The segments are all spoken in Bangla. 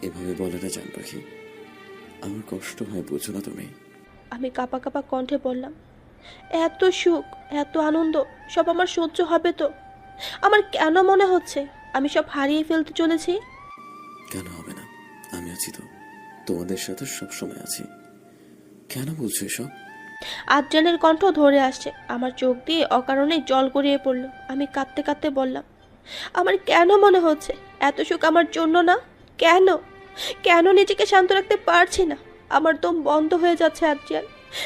এভাবে বলে না জান পাখি, আমার কষ্ট হয়, বুঝো না তুমি? আমি কাঁপা কাঁপা কণ্ঠে বললাম, এত সুখ, এত আনন্দ সব আমার সহ্য হবে তো? আমার কেন মনে হচ্ছে আমি সব হারিয়ে ফেলতে চলেছি? কেন হবে না? আমি আছি তো, তোমাদের সাথে সব সময় আছি। কেন বলছো এসব? আদ্রিয়ানের কণ্ঠ ধরে আসছে, আমার চোখ দিয়ে অকারণে জল গড়িয়ে পড়লো। আমি কাঁদতে কাঁদতে বললাম, আমার কেন মনে হচ্ছে এত সুখ আমার জন্য না? কেন কেন নিজেকে শান্ত রাখতে পারছি না? আমার দম বন্ধ হয়ে যাচ্ছে আদ্রিয়ান,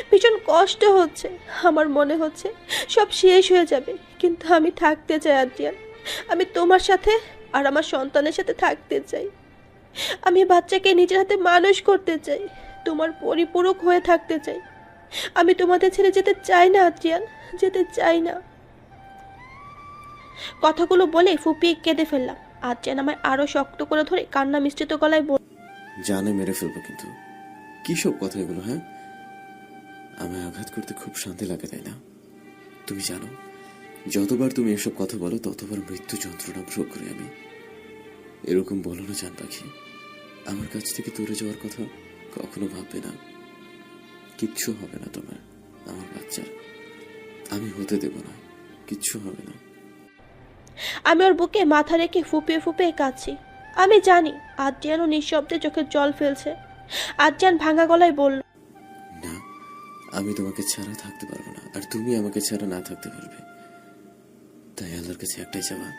ভীষণ কষ্ট হচ্ছে। আমার মনে হচ্ছে সব শেষ হয়ে যাবে, কিন্তু আমি থাকতে চাই আদ্রিয়ান। আমি তোমার সাথে আর আমার সন্তানের সাথে থাকতে চাই। আমি বাচ্চাকে নিজের হাতে মানুষ করতে চাই, তোমার পরিপূরক হয়ে থাকতে চাই। আমি তোমাদের ছেড়ে যেতে চাই না আদ্রিয়ান, যেতে চাই না। কথাগুলো বলে ফুপিয়ে কেঁদে ফেললাম। আদ্রিয়ান আমায় আরো শক্ত করে ধরে কান্না মিশ্রিত গলায় বলল, জানে মেরে ফেলবো কিন্তু। কি সব কথা এগুলো, হ্যাঁ? আমায় আঘাত করতে খুব শান্তি লাগে, তাই না? তুমি জানো, যতবার তুমি এসব কথা বলো ততবার মৃত্যু যন্ত্রণা ভোগ করি আমি। এরকম বলো না জান পাখি, আমার কাছ থেকে দূরে যাওয়ার কথা কখনো ভাববে না। কিচ্ছু হবে না তোমার, আমার বাচ্চার। আমি হতে দেব না, কিচ্ছু হবে না। আমি ওর বুকে মাথা রেখে ফুপিয়ে ফুপিয়ে কাঁদছি। আমি জানি আদ্রিয়ানও নিঃশব্দে চোখের জল ফেলছে। আদ্রিয়ান ভাঙা গলায় বলল, না, আমি তোমাকে ছাড়া থাকতে পারবো না, আর তুমি আমাকে ছাড়া না থাকতে পারবে। তাই আল্লাহর কাছে একটাই চাওয়া,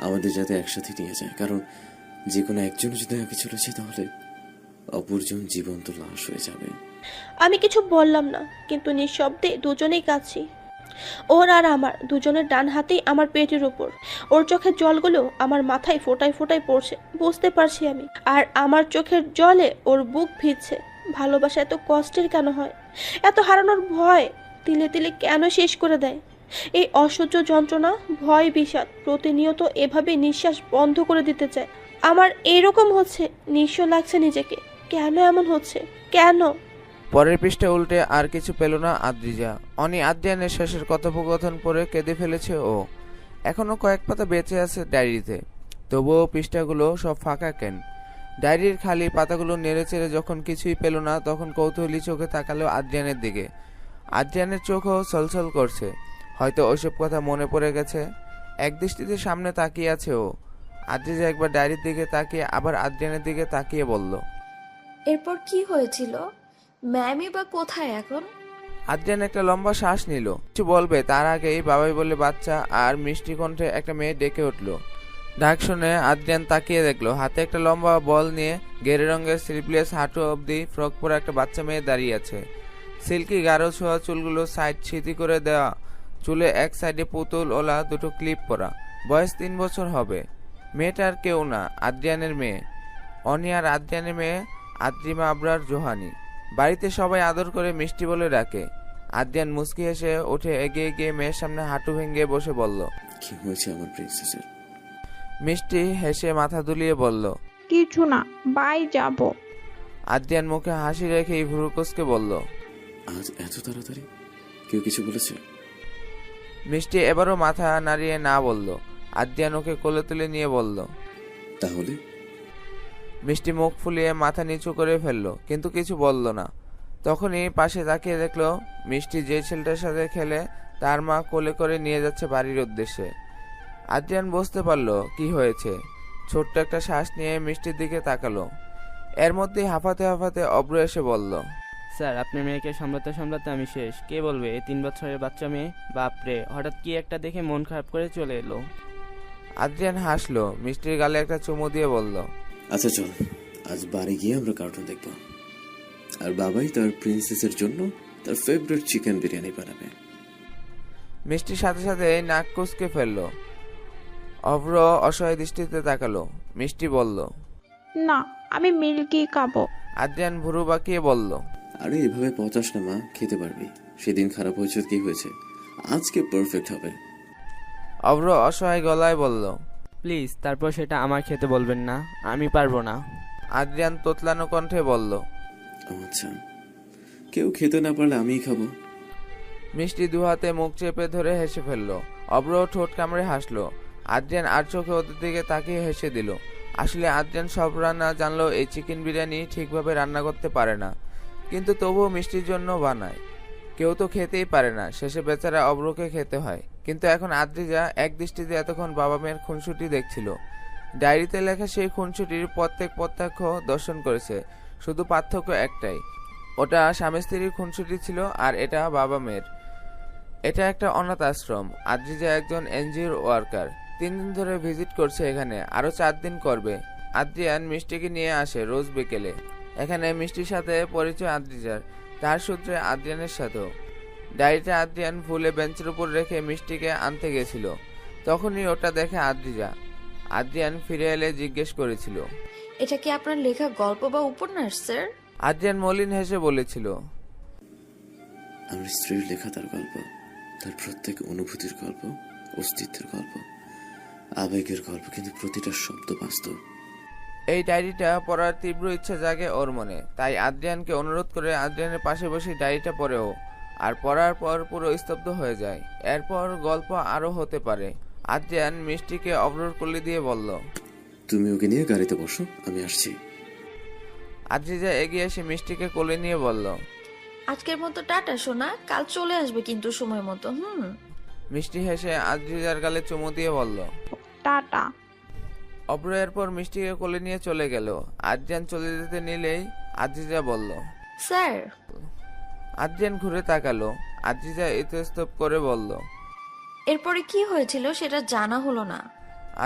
আমাদের যাতে একসাথে নিয়ে যায়। কারণ যে কোনো একজন যদি আগে চলেছে, তাহলে অপরজন জীবন্ত লাশ হয়ে যাবে। আমি কিছু বললাম না, কিন্তু নিঃশব্দে দুজনেই কাঁদছি। ওর আর আমার দুজনের ডান হাতেই আমার পেটের উপর। ওর চোখের জলগুলো আমার মাথায় ফোঁটায় ফোঁটায় পড়ছে, বুঝতে পারছি আমি। আর আমার চোখের জলে ওর বুক ভিজছে। ভালোবাসা এত কষ্টের কেন হয়? এত হারানোর ভয় তিলে তিলে কেন শেষ করে দেয়? এই অসহ্য যন্ত্রণা, ভয়, বিষাদ প্রতিনিয়ত এভাবে নিঃশ্বাস বন্ধ করে দিতে চায়। আমার এইরকম হচ্ছে, নিঃস্ব লাগছে নিজেকে। কেন এমন হচ্ছে? কেন? পরের পৃষ্ঠা উল্টে আর কিছু পেল না আদ্রিজা। অনি আদ্রিয়ানের শেষের কথোপকথন পড়ে কেঁদে ফেলেছে ও। এখনো কয়েক পাতা বেঁচে আছে ডায়েরিতে, তবুও পৃষ্ঠাগুলো সব ফাঁকা কেন। ডায়েরির খালি পাতাগুলো নেড়েচেড়ে যখন কিছুই পেল না, তখন কৌতূহলী চোখে তাকালো আদ্রিয়ানের দিকে। আদ্রিয়ানের চোখও ছলছল করছে, হয়তো ওইসব কথা মনে পড়ে গেছে। একদৃষ্টিতে সামনে তাকিয়ে আছে ও। আদ্রিজা একবার ডায়েরির দিকে তাকিয়ে আবার আদ্রিয়ানের দিকে তাকিয়ে বলল, এরপর কি হয়েছিল? ম্যামই বা কোথায় এখন? আদ্রিয়ান একটা লম্বা শ্বাস নিল। কিছু বলবে তার আগেই বাবাই বলে বাচ্চা আর মিষ্টি কণ্ঠে একটা মেয়ে ডেকে উঠল। ডাক শুনে আদ্রিয়ান তাকিয়ে দেখলো হাতে একটা লম্বা বল নিয়ে গেরে রঙের স্লিভলেস হাঁটু অবধি ফ্রক পরা একটা বাচ্চা মেয়ে দাঁড়িয়ে আছে। সিল্কি গাঢ় ছোঁয়া চুলগুলো সাইড সিধি করে দেওয়া, চুলে এক সাইডে পুতুল ওলা দুটো ক্লিপ পরা। বয়স 3 বছর হবে। মেয়েটার কেউ না, আদ্রিয়ানের মেয়ে। অনি আর আদ্রিয়ানের মেয়ে আদ্রিমা আবরার জোহানি। বাড়িতে সবাই আদর করে মিষ্টি বলে ডাকে। আদ্রিয়ান মুচকি হেসে উঠে এগিয়ে গিয়ে মেয়ের সামনে হাঁটু ভেঙে বসে বলল, কি হয়েছে আমার প্রিন্সেসের? মিষ্টি হেসে মাথা দুলিয়ে বলল, কিছু না, বাই যাব। আদ্রিয়ান মুখে হাসি রেখে ভ্রুকুচকে বলল, আজ এত তাড়াতাড়ি? কেউ কিছু বলেছে? মিষ্টি এবারও মাথা নাড়িয়ে না বলল। আদ্রিয়ান ওকে কোলে তুলে নিয়ে বলল, তাহলে? মিষ্টি মুখ ফুলিয়ে মাথা নিচু করে ফেলল, কিন্তু কিছু বলল না। তখনই পাশে তাকিয়ে দেখলো মিষ্টি যে ছেলেটার সাথে খেলে তার মা কোলে করে নিয়ে যাচ্ছে বাড়ির উদ্দেশ্যে। আদ্রিয়ান বুঝতে পারলো কি হয়েছে। ছোট্ট একটা শ্বাস নিয়ে মিষ্টির দিকে তাকালো। এর মধ্যেই হাঁফাতে হাঁফাতে অব্র এসে বলল, স্যার, আপনার মেয়েকে সামলাতে সামলাতে আমি শেষ। কে বলবে এই 3 বছরের বাচ্চা মেয়ে? বাপরে, হঠাৎ কি একটা দেখে মন খারাপ করে চলে এলো। আদ্রিয়ান হাসলো, মিষ্টির গালে একটা চুমু দিয়ে বলল, আচ্ছা চল, আজ বাড়ি গিয়ে আমরা কার্টুন দেখবো। আর বাবাই তার প্রিন্সেসের জন্য তার ফেভারিট চিকেন বিরিয়ানি বানাবে। মিষ্টির সাথে সাথে নাক কুচকে ফেললো। অভ্র অসহায় দৃষ্টিতে তাকালো। মিষ্টি বলল, না, আমি মিল্কি খাবো। আদ্রিয়ান ভুরু বাঁকিয়ে বলল, আরে এভাবে পচাস না মা, খেতে পারবি। সেদিন খারাপ হয়েছে, কি হয়েছে? আজকে পারফেক্ট হবে। অভ্র অসহায় গলায় বলল, প্লিজ, তারপর সেটা আমার খেতে বলবেন না, আমি পারবো না। আদ্রিয়ান তোতলানো কণ্ঠে বলল, আচ্ছা, কেউ খেতে না পারলে আমিই খাবো। মিষ্টি দুহাতে মুখ চেপে ধরে হেসে ফেলল। অভ্র ঠোঁট কামড়ে হাসলো। আদ্রিয়ান আর চোখে ওদের দিকে তাকিয়ে হেসে দিল। আসলে আদ্রিয়ান সব রান্না জানলেও এই চিকেন বিরিয়ানি ঠিকভাবে রান্না করতে পারে না, কিন্তু তবুও মিষ্টির জন্য বানায়। কেউ তো খেতেই পারে না, শেষে বেচারা অব্রকে খেতে হয়। কিন্তু এখন আদ্রিজা এক দৃষ্টিতে এতক্ষণ বাবা মেয়ের খুনসুটি দেখছিল। ডায়েরিতে লেখা সেই খুনসুটির প্রত্যক্ষ দর্শন করেছে, শুধু পার্থক্য একটাই, ওটা স্বামী স্ত্রীর খুনসুটি ছিল আর এটা বাবা মেয়ের। এটা একটা অনাথ আশ্রম। আদ্রিজা একজন এনজিওর ওয়ার্কার, 3 দিন ধরে ভিজিট করছে এখানে, আরো 4 দিন করবে। আদ্রিয়ান মিষ্টিকে নিয়ে আসে রোজ বিকেলে। এখানে মিষ্টির সাথে পরিচয় আদ্রিজার, তার সূত্রে আদ্রিয়ানের সাথেও। ডায়েরিটা আদ্রিয়ান ভুলে বেঞ্চের উপর রেখে মিষ্টিকে আনতে গেছিল, তখনই ওটা দেখে আদ্রিজা। আদ্রিয়ান ফিরে এলে জিজ্ঞেস করেছিল, এটা কি আপনার লেখা গল্প বা উপন্যাস স্যার? আদ্রিয়ান মলিন হেসে বলেছিল, আমার স্ত্রীর লেখা তার গল্প, তার প্রত্যেক অনুভূতির গল্প, অস্তিত্বের গল্প, আবেগের গল্প, কিন্তু প্রতিটা শব্দ বাস্তব। এই ডায়েরিটা পড়ার তীব্র ইচ্ছা জাগে ওর মনে, তাই আদ্রিয়ানকে অনুরোধ করে আদ্রিয়ানের পাশে বসে ডায়েরিটা পড়েও, আর পড়ার পর পুরো স্তব্ধ হয়ে যায়। এরপর গল্প আরো হতে পারে। আদ্রিয়ান মিষ্টিকে অবরোধ করলে দিয়ে বলল, তুমি ওকে নিয়ে গাড়িতে বসো, আমি আসছি। আদ্রিজা এগিয়ে এসে মিষ্টিকে কোলে নিয়ে বলল। আজকের মতো টাটা সোনা, কাল চলে আসবে কিন্তু সময় মতো। মিষ্টি হেসে আদ্রিজার গালে চুমু দিয়ে বলল, টাটা। অব্র এরপর মিষ্টিকে কোলে নিয়ে চলে গেল। আদ্রিয়ান চলে যেতে নিলেই আদ্রিজা বলল, স্যার। আদ্রিয়ান ঘুরে তাকালো। আদ্রিজা ইতস্তত করে বলল, এরপরে কি হয়েছিল সেটা জানা হলো না।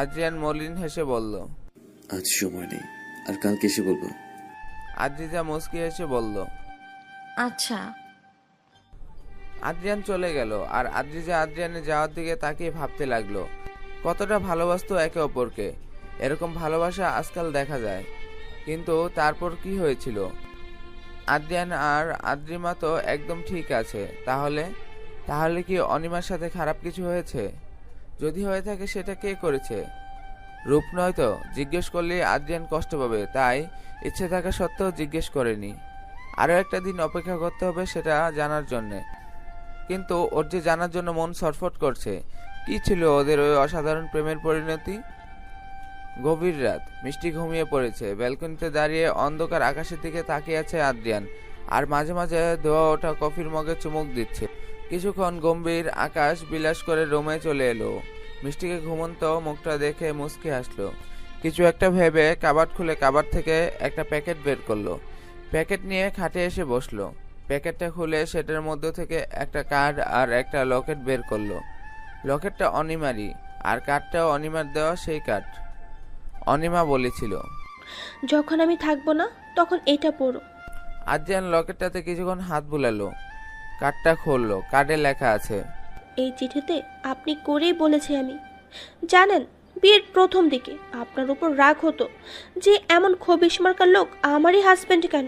আদ্রিয়ান মলিন হেসে বলল, আজ সময় নেই, আর কালকে এসে বলবো। আদ্রিজা মুচকি হেসে বলল, আচ্ছা। আদ্রিয়ান চলে গেল, আর আদ্রিজা আদ্রিয়ানের যাওয়ার দিকে তাকিয়ে ভাবতে লাগলো, কতটা ভালোবাসতো একে অপরকে। এরকম ভালোবাসা আজকাল দেখা যায়, কিন্তু তারপর কি হয়েছিল? আদ্রিয়ান আর আদ্রিমা তো একদম ঠিক আছে, তাহলে কি অনিমার সাথে খারাপ কিছু হয়েছে? যদি হয়ে থাকে সেটা কে করেছে? রূপ নয় তো? জিজ্ঞেস করলে আদ্রিয়ান কষ্ট পাবে, তাই ইচ্ছে থাকা সত্ত্বেও জিজ্ঞেস করেনি। আরো একটা দিন অপেক্ষা করতে হবে সেটা জানার জন্যে। কিন্তু ওর যে জানার জন্য মন ছটফট করছে। কি ছিল ওদের ওই অসাধারণ প্রেমের পরিণতি? গভীর রাত, মিষ্টি ঘুমিয়ে পড়েছে। ব্যালকনিতে দাঁড়িয়ে অন্ধকার আকাশের দিকে তাকিয়ে আছে আদ্রিয়ান, আর মাঝে মাঝে ধোয়া ওঠা কফির মগে চুমুক দিচ্ছে। কিছুক্ষণ গম্ভীর আকাশ বিলাস করে রুমে চলে এলো। মিষ্টিকে ঘুমন্ত মুখটা দেখে মুচকি হাসলো। কিছু একটা ভেবে কাবার্ড খুলে কাবার্ড থেকে একটা প্যাকেট বের করলো। প্যাকেট নিয়ে খাটে এসে বসলো। প্যাকেটটা খুলে সেটার মধ্য থেকে একটা কার্ড আর একটা লকেট বের করলো। লকেটটা অনিমারই, আর কার্ডটাও অনিমার দেওয়া সেই কার্ড। অনিমা বলেছিল, যখন আমি থাকবো না তখন এটা পড়ো। আদ্রিয়ান লকেটটাতে কিছুক্ষণ হাত বুলালো। কার্ডটা খুললো। কার্ডে লেখা আছে, এই চিঠিতে আপনি করেই বলেছি আমি। জানেন, বিয়ের প্রথম দিকে আপনার উপর রাগ হতো যে এমন খবিশ মার্কা লোক আমারই হাজব্যান্ড কেন,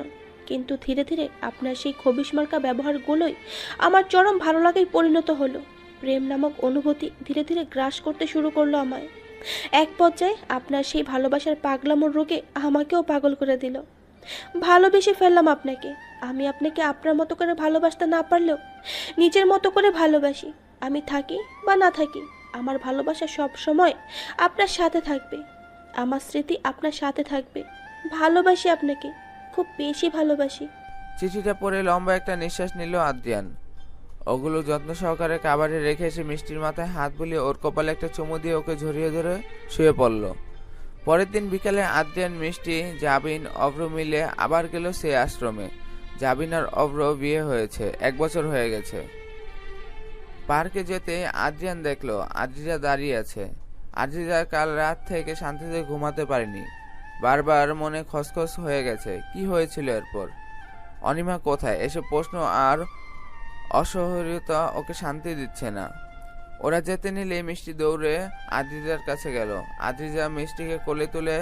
কিন্তু ধীরে ধীরে আপনার সেই খবিশ মার্কা ব্যবহারগুলোই আমার চরম ভালো লাগায় পরিণত হলো। প্রেম নামক অনুভূতি ধীরে ধীরে গ্রাস করতে শুরু করলো আমায়। এক পর্যায়ে আপনার সেই ভালোবাসার পাগলামোর রোগে আমাকেও পাগল করে দিল। ভালোবেসে ফেললাম আপনাকে। আমি আপনাকে আপনার মতো করে ভালোবাসতে না পারলেও নিজের মতো করে ভালোবাসি। আমি থাকি বা না থাকি, আমার ভালোবাসা সব সময় আপনার সাথে থাকবে। আমার স্মৃতি আপনার সাথে থাকবে। ভালোবাসি আপনাকে, খুব বেশি ভালোবাসি। চিঠিটা পড়ে লম্বা একটা নিঃশ্বাস নিল আদ্রিয়ান। ওগুলো যত্ন সহকারে কাবারে রেখে এসে মিষ্টির মাথায় হাত বুলিয়ে ওর কপালে একটা চুমু দিয়ে ওকে জড়িয়ে ধরে শুয়ে পড়ল। পরের দিন বিকালে আদ্রিয়ান, মিষ্টি, জাবিন, অভ্র মিলে আবার গেল সেই আশ্রমে। জাবিন আর অভ্র বিয়ে হয়েছে, 1 বছর হয়ে গেছে। পার্কে যেতে আদ্রিয়ান দেখলো আদ্রিজা দাঁড়িয়ে আছে। আদ্রিজা কাল রাত থেকে শান্তিতে ঘুমাতে পারেনি, বারবার মনে খসখস হয়ে গেছে। কি হয়েছিল এরপর? অনিমা কোথায়? এসব প্রশ্ন আর অসহনীয়তা ওকে শান্তি দিচ্ছে না। ওরা যেতে নিলে মিষ্টি দৌড়ে আদ্রিজার কাছে গেল। আদ্রিজা মিষ্টিকে কোলে তুলে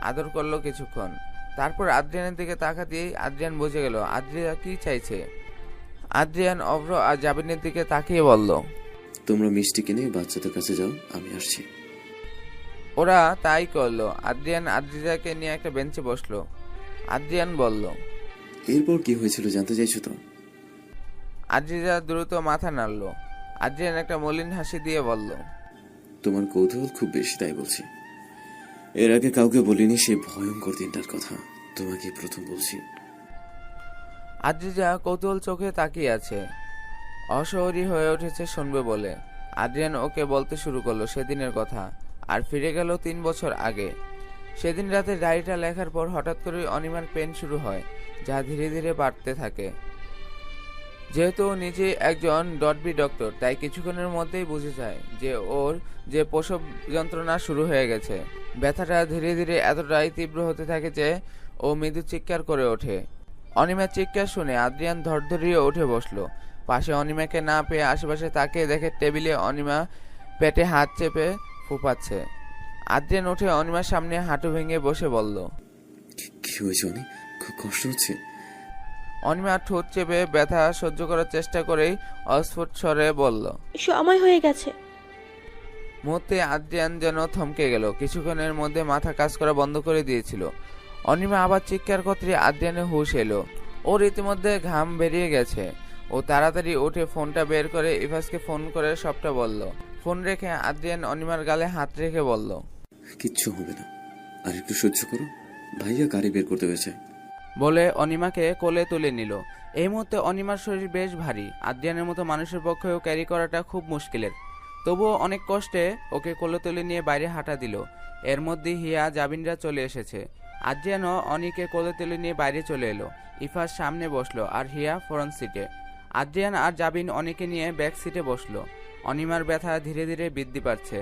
আদর করলো কিছুক্ষণ। তারপর আদ্রিয়ানের দিকে তাকাতেই আদ্রিয়ান বুঝে গেল আদ্রিজা কি চাইছে। আদ্রিয়ান, অভ্র আর জাবিনের দিকে তাকিয়ে বলল, তোমরা মিষ্টিকে নিয়ে বাচ্চাদের কাছে যাও, আমি আসছি। ওরা তাই করলো। আদ্রিয়ান আদ্রিজাকে নিয়ে একটা বেঞ্চে বসলো। আদ্রিয়ান বলল, এরপর কি হয়েছিল জানতে চাইছো তো? আদ্রিজা দ্রুত মাথা নাড়ল। আদ্রিয়ান একটা মলিন হাসি দিয়ে বলল, তোমার কৌতূহল খুব বেশি, তাই বলছি। এর আগে কাউকে বলিনি সেই ভয়ঙ্কর দিনটার কথা, তোমাকে প্রথম বলছি। আদ্রিজা কৌতূহল চোখে তাকিয়ে আছে, অশহরী হয়ে উঠেছে শুনবে বলে। আদ্রিয়ান ওকে বলতে শুরু করলো সেদিনের কথা, আর ফিরে গেল 3 বছর আগে। সেদিন রাতে ডায়েরিটা লেখার পর হঠাৎ করে অনিমার পেন শুরু হয়, যা ধীরে ধীরে বাড়তে থাকে। যেহেতু ও নিজে একজন ডটবি ডক্টর, তাই কিছুক্ষণের মধ্যেই বুঝে যায় যে ওর যে প্রসব যন্ত্রণা শুরু হয়ে গেছে। ব্যথাটা ধীরে ধীরে এতটাই তীব্র হতে থাকে যে ও মৃদু চিৎকার করে ওঠে। অনিমার চিৎকার শুনে আদ্রিয়ান ধরধরিয়ে উঠে বসলো। পাশে অনিমাকে না পেয়ে আশেপাশে তাকিয়ে দেখে টেবিলে অনিমা পেটে হাত চেপে ফুপাচ্ছে। আদ্রিয়ান উঠে অনিমার সামনে হাঁটু ভেঙে বসে বলল, কি হয়েছে অনি? খুব কষ্ট হচ্ছে? অনিমা ঠোঁট চেপে ব্যথা সহ্য করার চেষ্টা করেই অস্ফুট স্বরে বলল। সময় হয়ে গেছে। মুহূর্তে আদ্রিয়ান যেন থমকে গেল, কিছুক্ষণের মধ্যে মাথা কাজ করা বন্ধ করে দিয়েছিল। অনিমা আবার চিৎকার করতে আদ্রিয়ানের হুঁশ এলো। ওর ইতিমধ্যে ঘাম বেরিয়ে গেছে। ও তাড়াতাড়ি উঠে ফোনটা বের করে ইফাজকে ফোন করে সবটা বলল। ফোন রেখে আদ্রিয়ান অনিমার গালে হাত রেখে বলল, কিচ্ছু হবে না, আর একটু সহ্য করো, ভাইয়া গাড়ি বের করতে হয়েছে। বলে অনিমাকে কোলে তুলে নিল। এই মুহূর্তে অনিমার শরীর বেশ ভারী, আদ্রিয়ানের মতো মানুষের পক্ষেও ক্যারি করাটা খুব মুশকিলের। তবুও অনেক কষ্টে ওকে কোলে তুলে নিয়ে বাইরে হাঁটা দিল। এর মধ্যে হিয়া জাবিনরা চলে এসেছে। আদ্রিয়ানও অনিকে কোলে তুলে নিয়ে বাইরে চলে এলো। ইফাজ সামনে বসলো আর হিয়া ফ্রন্ট সিটে। আদ্রিয়ান আর জাবিন অনিকে নিয়ে ব্যাক সিটে বসলো। অনিমার ব্যথা ধীরে ধীরে বৃদ্ধি পাচ্ছে।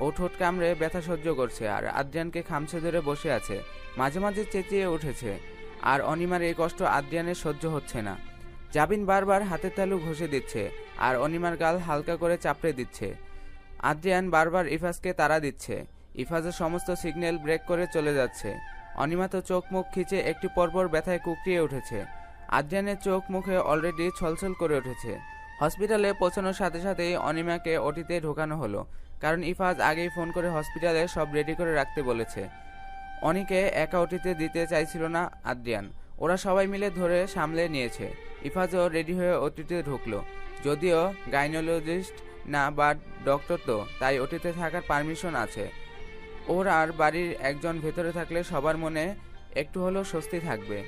ও ঠোঁট কামড়ে ব্যথা সহ্য করছে আর আদ্রিয়ানকে খামছে ধরে বসে আছে। মাঝে মাঝে চেঁচিয়ে উঠেছে। আর অনিমার এই কষ্ট আদ্রিয়ানের সহ্য হচ্ছে না। জাবিন বারবার হাতের তালু ঘষে দিচ্ছে আর অনিমার গাল হালকা করে চাপড়ে দিচ্ছে। আদ্রিয়ান বারবার ইফাজকে তাড়া দিচ্ছে। ইফাজের সমস্ত সিগন্যাল ব্রেক করে চলে যাচ্ছে। অনিমা তো চোখ মুখ খিচে একটু পরপর ব্যথায় কুকড়িয়ে উঠেছে। আদ্রিয়ানের চোখ মুখে অলরেডি ছলছল করে উঠেছে। হসপিটালে পৌঁছানোর সাথে সাথেই অনিমাকে ওটিতে ঢোকানো হলো, কারণ ইফাজ আগেই ফোন করে হসপিটালে সব রেডি করে রাখতে বলেছে। অনিকে একা ওটিতে দিতে চাইছিল না আদ্রিয়ান। ওরা সবাই মিলে ধরে সামলে নিয়েছে। ইফাজও রেডি হয়ে ওটিতে ঢুকলো। যদিও গাইনোলজিস্ট না বা ডক্টর তো, তাই ওটিতে থাকার পারমিশন আছে। ওর আর বাড়ির একজন ভেতরে থাকলে সবার মনে একটু হলেও স্বস্তি থাকবে।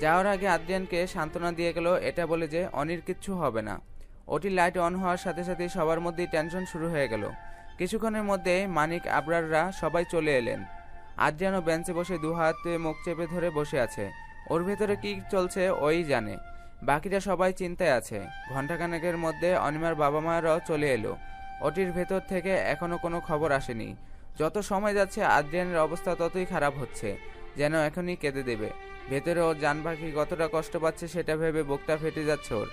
যাওয়ার আগে আদ্রিয়ানকে সান্ত্বনা দিয়ে গেল, এটা বলে যে অনির কিচ্ছু হবে না। ওটির লাইট অন হওয়ার সাথে সাথে সবার মধ্যেই টেনশন শুরু হয়ে গেল। কিছুক্ষণের মধ্যে মানিক আবরাররা সবাই চলে এলেন। আদ্রিয়ানও বেঞ্চে বসে দু হাতে মুখ চেপে ধরে বসে আছে। ওর ভেতরে কি চলছে ওই জানে। বাকিরা সবাই চিন্তায় আছে। ঘণ্টাখানেকের মধ্যে অনিমার বাবা মায়েরাও চলে এলো। ওটির ভেতর থেকে এখনো কোনো খবর আসেনি। যত সময় যাচ্ছে আদ্রিয়ানের অবস্থা ততই খারাপ হচ্ছে, যেন এখনই কেঁদে দেবে। ভেতরে ওর জান পাখি কতটা কষ্ট পাচ্ছে সেটা ভেবে বুকটা ফেটে যাচ্ছে ওর।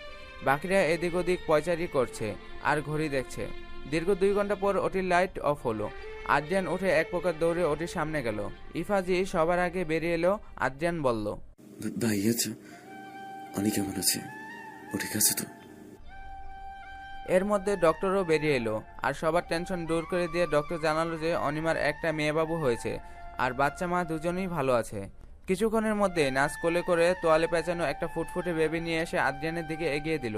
বাকিরা এদিক ওদিক পয়চারি করছে আর ঘড়ি দেখছে। দীর্ঘ 2 ঘন্টা পর ওটির লাইট অফ হলো। আদ্রিয়ান উঠে এক প্রকার দৌড়ে ওটির সামনে গেল। ইফাজি সবার আগে বেরিয়ে এলো। আদ্রিয়ান বলল, ভাইয়া অনি কেমন আছে? ও ঠিক আছে তো? এর মধ্যে ডক্টরও বেরিয়ে এলো আর সবার টেনশন দূর করে দিয়ে ডক্টর জানালো যে অনিমার একটা মেয়েবাবু হয়েছে আর বাচ্চা মা দুজনেই ভালো আছে। কিছুক্ষণের মধ্যে নাচ কোলে করে তোয়ালে পেঁচানো একটা ফুটফুটে বেবি নিয়ে এসে আদ্রিয়ানের দিকে এগিয়ে দিল।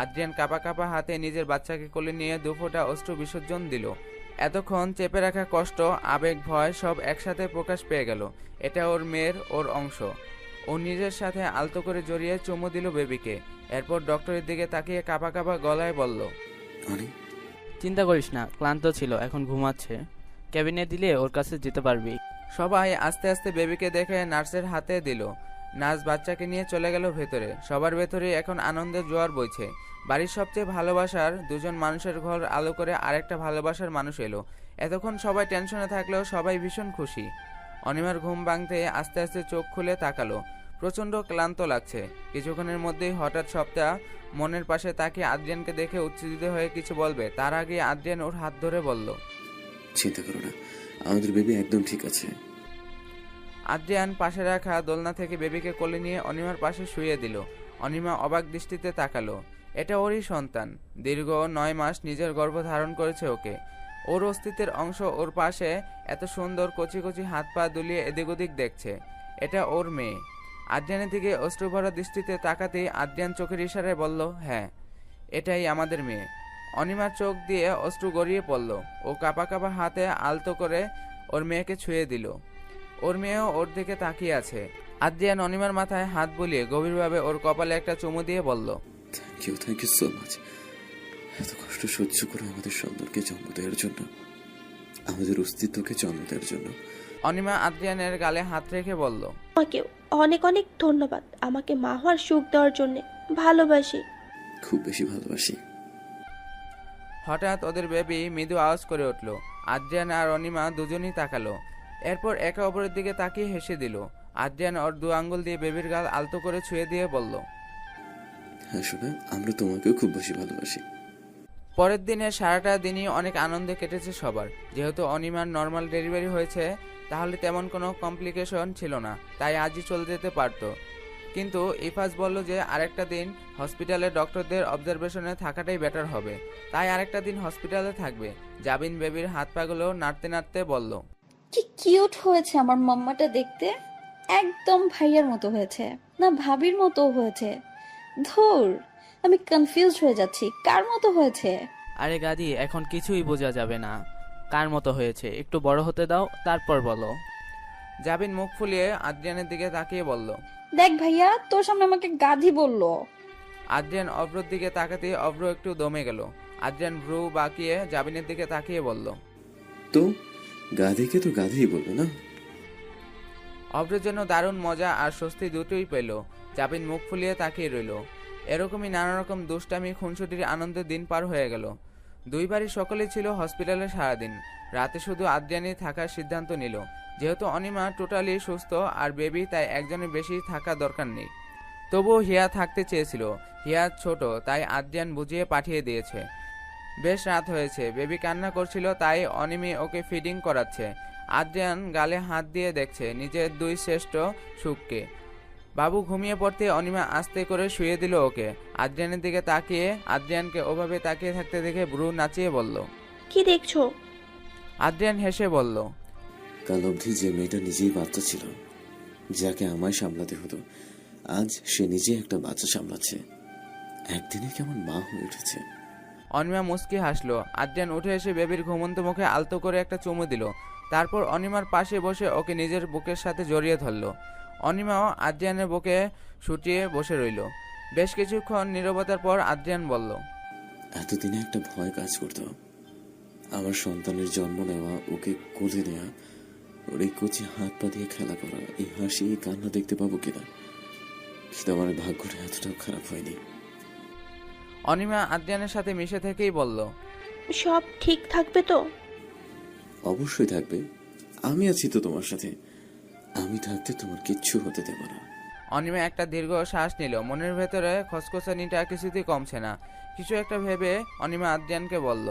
আদ্রিয়ান কাঁপা কাঁপা হাতে নিজের বাচ্চাকে কোলে নিয়ে 2 ফোঁটা অশ্রু বিসর্জন দিল। এতক্ষণ চেপে রাখা কষ্ট, আবেগ, ভয় সব একসাথে প্রকাশ পেয়ে গেল। এটা ওর মেয়ের, ওর অংশ। ও নিজের সাথে আলতো করে জড়িয়ে চুমু দিল বেবিকে। এরপর ডক্টরের দিকে তাকিয়ে কাঁপা কাঁপা গলায় বলল, অনি চিন্তা করিস না, ক্লান্ত ছিল, এখন ঘুমাচ্ছে। ক্যাবিনে দিলে ওর কাছে যেতে পারবি। সবাই আস্তে আস্তে বেবিকে দেখে নার্সের হাতে দিল। নার্স বাচ্চাকে নিয়ে চলে গেল ভেতরে। সবার ভেতরে এখন আনন্দের জোয়ার বইছে। বাড়ির সবচেয়ে ভালোবাসার 2জন মানুষের ঘর আলো করে আরেকটা ভালোবাসার মানুষ এলো। এতক্ষণ সবাই টেনশনে থাকলেও সবাই ভীষণ খুশি। অনিমার ঘুম ভাঙতে আস্তে আস্তে চোখ খুলে তাকালো। প্রচণ্ড ক্লান্ত লাগছে। কিছুক্ষণের মধ্যেই হঠাৎ সবটা মনের পাশে তাকিয়ে আদ্রিয়ানকে দেখে উত্তেজিত হয়ে কিছু বলবে, তার আগে আদ্রিয়ান ওর হাত ধরে বলল, চিন্তা করো না, আমাদের বেবি একদম ঠিক আছে। আদ্রিয়ান পাশে রাখা দোলনা থেকে বেবিকে কোলে নিয়ে অনিমার পাশে শুইয়ে দিল। অনিমা অবাক দৃষ্টিতে তাকালো। এটা ওরই সন্তান। দীর্ঘ 9 মাস নিজের গর্ভ ধারণ করেছে ওকে। ওর অস্তিত্বের অংশ ওর পাশে এত সুন্দর কচি কচি হাত পা দুলিয়ে এদিক ওদিক দেখছে। এটা ওর মেয়ে। আদ্রিয়ানের দিকে অশ্রুভরা দৃষ্টিতে তাকাতেই আদ্রিয়ান চোখের ইশারায় বলল, হ্যাঁ, এটাই আমাদের মেয়ে। অনিমার চোখ দিয়ে অশ্রু গড়িয়ে পড়ল। ও কাঁপা কাঁপা হাতে আলতো করে ওর মেয়েকে ছুঁয়ে দিল। ওর মেয়েও ওর দিকে তাকিয়ে আছে। আদ্রিয়ান অনিমার মাথায় হাত বুলিয়ে গভীরভাবে ওর কপালে একটা চুমু দিয়ে বলল, থ্যাংক ইউ সো মাচ। এত কষ্ট সহ্য করে আমাদের সন্তানকে জন্ম দেওয়ার জন্য, আমাদের অস্তিত্বকে জন্ম দেওয়ার জন্য। অনিমা আদ্রিয়ানের গালে হাত রেখে বলল, তোমাকেও অনেক অনেক ধন্যবাদ আমাকে মা হওয়ার সুখ দেওয়ার জন্যে। ভালোবাসি। খুব বেশি ভালোবাসি। হঠাৎ ওদের বেবি মৃদু আওয়াজ করে উঠল। আদ্রিয়ান আর অনিমা দুজনেই তাকালো। এরপর একে অপরের দিকে তাকিয়ে হেসে দিল। আদ্রিয়ান ওর 2 আঙ্গুল দিয়ে বেবির গাল আলতো করে ছুঁয়ে দিয়ে বলল, হ্যাঁ শোনা, আমরা তোমাকেও খুব বেশি ভালোবাসি। পরের দিনে সারাটা দিনই অনেক আনন্দে কেটেছে সবার। যেহেতু অনিমার নর্মাল ডেলিভারি হয়েছে, তাহলে তেমন কোনো কমপ্লিকেশন ছিল না, তাই আজই চলে যেতে পারতো। কিন্তু ইফাজ বলল যে আরেকটা দিন হসপিটালে ডক্টরদের অবজারভেশনে থাকাটাই বেটার হবে, তাই আরেকটা দিন হসপিটালে থাকবে। জাবিন বেবির হাত পাগুলো নাড়তে নাড়তে বলল, কি কিউট হয়েছে আমার মাম্মাটা দেখতে, একদম ভাইয়ার মতো হয়েছে, না ভাবির মতো হয়েছে। ধুর, আমি কনফিউজ হয়ে যাচ্ছি, কার মতো হয়েছে? আরে গাদি, এখন কিছুই বোঝা যাবে না কার মতো হয়েছে, একটু বড় হতে দাও তারপর বলো। জাবিন মুখ ফুলিয়ে আদ্রিয়ানের দিকে তাকিয়ে বলল। দেখ ভাইয়া, তোর সামনে আমাকে গাধি বললো। আদ্রিয়ান অব্রর দিকে তাকাতে অব্র একটু দমে গেল। আদ্রিয়ান ভ্রু বাঁকিয়ে জাবিনের দিকে তাকিয়ে বলল, তো গাধিকে তো গাধিই বলবে না? অব্রের জন্য দারুণ মজা আর স্বস্তি দুটোই পেল। জাবিন মুখ ফুলিয়ে তাকিয়ে রইল। এরকমই নানা রকম দুষ্টামি খুনসুটির আনন্দের দিন পার হয়ে গেল। দুই বাড়ির সকলেই ছিল হসপিটালে সারাদিন। রাতে শুধু আদ্রিয়ানই থাকার সিদ্ধান্ত নিল। যেহেতু অনিমা টোটালি সুস্থ আর বেবি, তাই একজনের বেশি থাকা দরকার নেই। তবুও হিয়া থাকতে চেয়েছিল। হিয়া ছোট, তাই আদ্রিয়ান বুঝিয়ে পাঠিয়ে দিয়েছে। বেশ রাত হয়েছে, বেবি কান্না করছিল, তাই অনিমি ওকে ফিডিং করাচ্ছে। আদ্রিয়ান গালে হাত দিয়ে দেখছে নিজের 2 শ্রেষ্ঠ সুখকে। বাবু ঘুমিয়ে পড়তে অনিমা আস্তে করে শুয়ে দিল ওকে। আদ্রিয়ানের দিকে তাকিয়ে আদ্রিয়ানকে ওভাবে তাকিয়ে থাকতে দেখে ভ্রু নাচিয়ে বলল, কি দেখছো? আদ্রিয়ান হেসে বলল, কাল অবধি যে মেয়েটা নিজেই বাচ্চা ছিল, যাকে আমায় সামলাতে হতো, আজ সে নিজে একটা বাচ্চা সামলাচ্ছে। একদিনে কেমন মা হয়ে উঠেছে। অনিমা মুস্কি হাসলো। আদ্রিয়ান উঠে এসে বেবির ঘুমন্ত মুখে আলতো করে একটা চুমু দিল। তারপর অনিমার পাশে বসে ওকে নিজের বুকের সাথে জড়িয়ে ধরল। অনিমাও আদ্রিয়ানের বুকে শুটিয়ে বসে রইল। বেশ কিছুক্ষণ নীরবতার পর আদ্রিয়ান বলল, এতদিনে একটা ভয় কাজ করতো, আমার সন্তানের জন্ম নেওয়া, ওকে কোলে নেওয়া, ওর এই কচি হাত পা দিয়ে খেলা করা, এই হাসি এই কান্না দেখতে পাবো কিনা। কিন্তু আমার ভাগ্যটা এতটাও খারাপ হয়নি। অনিমা আদ্রিয়ানের সাথে মিশে থেকেই বলল, সব ঠিক থাকবে তো? অবশ্যই থাকবে, আমি আছি তো তোমার সাথে। আমি থাকতে তোমার কিচ্ছু হতে দেব না। অনিমা একটা দীর্ঘ শ্বাস নিল। মনের ভেতরে খসখসানিটা কিছুতেই কমছে না। কিছু একটা ভেবে অনিমা আদ্রিয়ানকে বলল,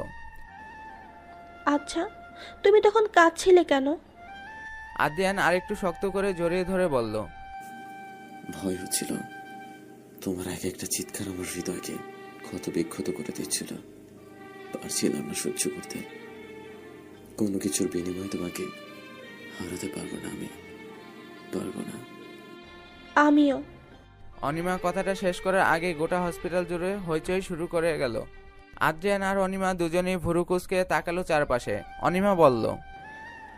আচ্ছা, তুমি তখন কাঁদছিলে কেন? আদ্রিয়ান আরেকটু শক্ত করে জড়িয়ে ধরে বলল, ভয় হচ্ছিল। তোমার এক একটা চিৎকার আমার হৃদয়কে ক্ষত বিক্ষত করে দিচ্ছিল। পারছিলাম না সহ্য করতে। কোনো কিছুর বিনিময়ে তোমাকে হারাতে পারবো না, আমি পারবো না। আমিও। অনিমা কথাটা শেষ করার আগে গোটা হসপিটাল জুড়ে হইচই শুরু করে গেল। আদ্রিয়ান আর অনিমা দুজনেই ভুরু কুঁচকে তাকালো চারপাশে। অনিমা বলল,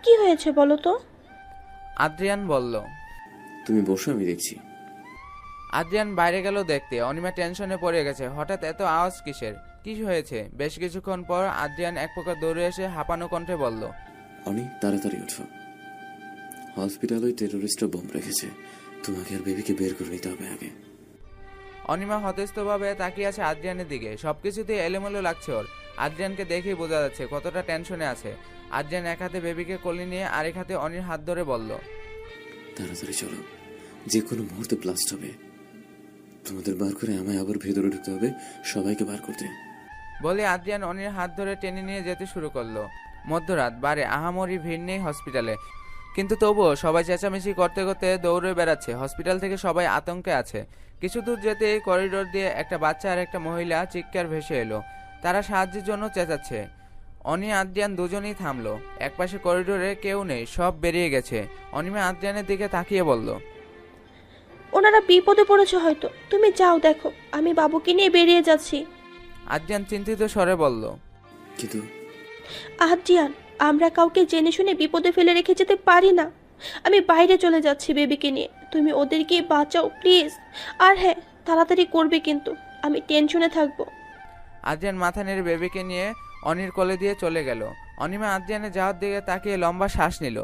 কি হয়েছে বলো তো? আদ্রিয়ান বলল, তুমি বসো, আমি দেখছি। আদ্রিয়ান বাইরে গেল দেখতে। অনিমা টেনশনে পড়ে গেছে। হঠাৎ এত আওয়াজ কিসের? কি হয়েছে? বেশ কিছুক্ষণ পর আদ্রিয়ান এক প্রকার দৌড়ে এসে হাঁপানো কণ্ঠে বলল, অনি তাড়াতাড়ি ওঠো, হসপিটালে টেরোরিস্টরা বোম রেখেছে। তোমাকে আর বেবিকে বের করে নিতে হবে আগে। অনিমা হতস্থভাবে তাকিয়ে আছে আদ্রিয়ানের দিকে। সবকিছুতেই এলোমেলো লাগছে ওর। আদ্রিয়ানকে দেখেই বোঝা যাচ্ছে কতটা টেনশনে আছে। আদ্রিয়ান এক হাতে বেবিকে কোলে নিয়ে আরেক হাতে অনির হাত ধরে বলল, তাড়াতাড়ি চলো, যে কোনো মুহূর্তে ব্লাস্ট হবে। তোমাদের বার করে আমায় আবার ভেতরে ঢুকতে হবে, সবাইকে বার করতে। বলে আদ্রিয়ান অনির হাত ধরে টেনে নিয়ে যেতে শুরু করলো। মধ্যরাত, বারে আহামরি ভিড় নেই হসপিটালে, কিন্তু তবুও সবাই চেঁচামেচি করতে করতে দৌড়ে বেড়াচ্ছে। হসপিটাল থেকে সবাই আতঙ্কে আছে। কিছু দূর যেতে করিডোর দিয়ে একটা বাচ্চা আর একটা মহিলা চিৎকার ভেসে এলো। তারা সাহায্যের জন্য চেঁচাচ্ছে। অনি আদ্রিয়ান দুজনেই থামলো। একপাশে করিডোরে কেউ নেই, সব বেরিয়ে গেছে। অনিমা আদ্রিয়ানের দিকে তাকিয়ে বলল, ওনারা বিপদে পড়েছে হয়তো, তুমি যাও দেখো, আমি বাবুকে নিয়ে বেরিয়ে যাচ্ছি। আদ্রিয়ান চিন্তিত স্বরে বলল, কিন্তু আদ্রিয়ান, আমরা কাউকে জেনে শুনে বিপদে ফেলে রেখে যেতে পারি না। আমি বাইরে চলে যাচ্ছি বেবিকে নিয়ে, তুমি ওদেরকে বাঁচাও প্লিজ। আর হ্যাঁ, তাড়াতাড়ি করবে কিন্তু, আমি টেনশনে থাকবো। আদ্রিয়ান মাথা নেড়ে বেবিকে নিয়ে অনির কোলে দিয়ে চলে গেল। অনিমা আদ্রিয়ানের যাওয়ার দিকে তাকিয়ে লম্বা শ্বাস নিল।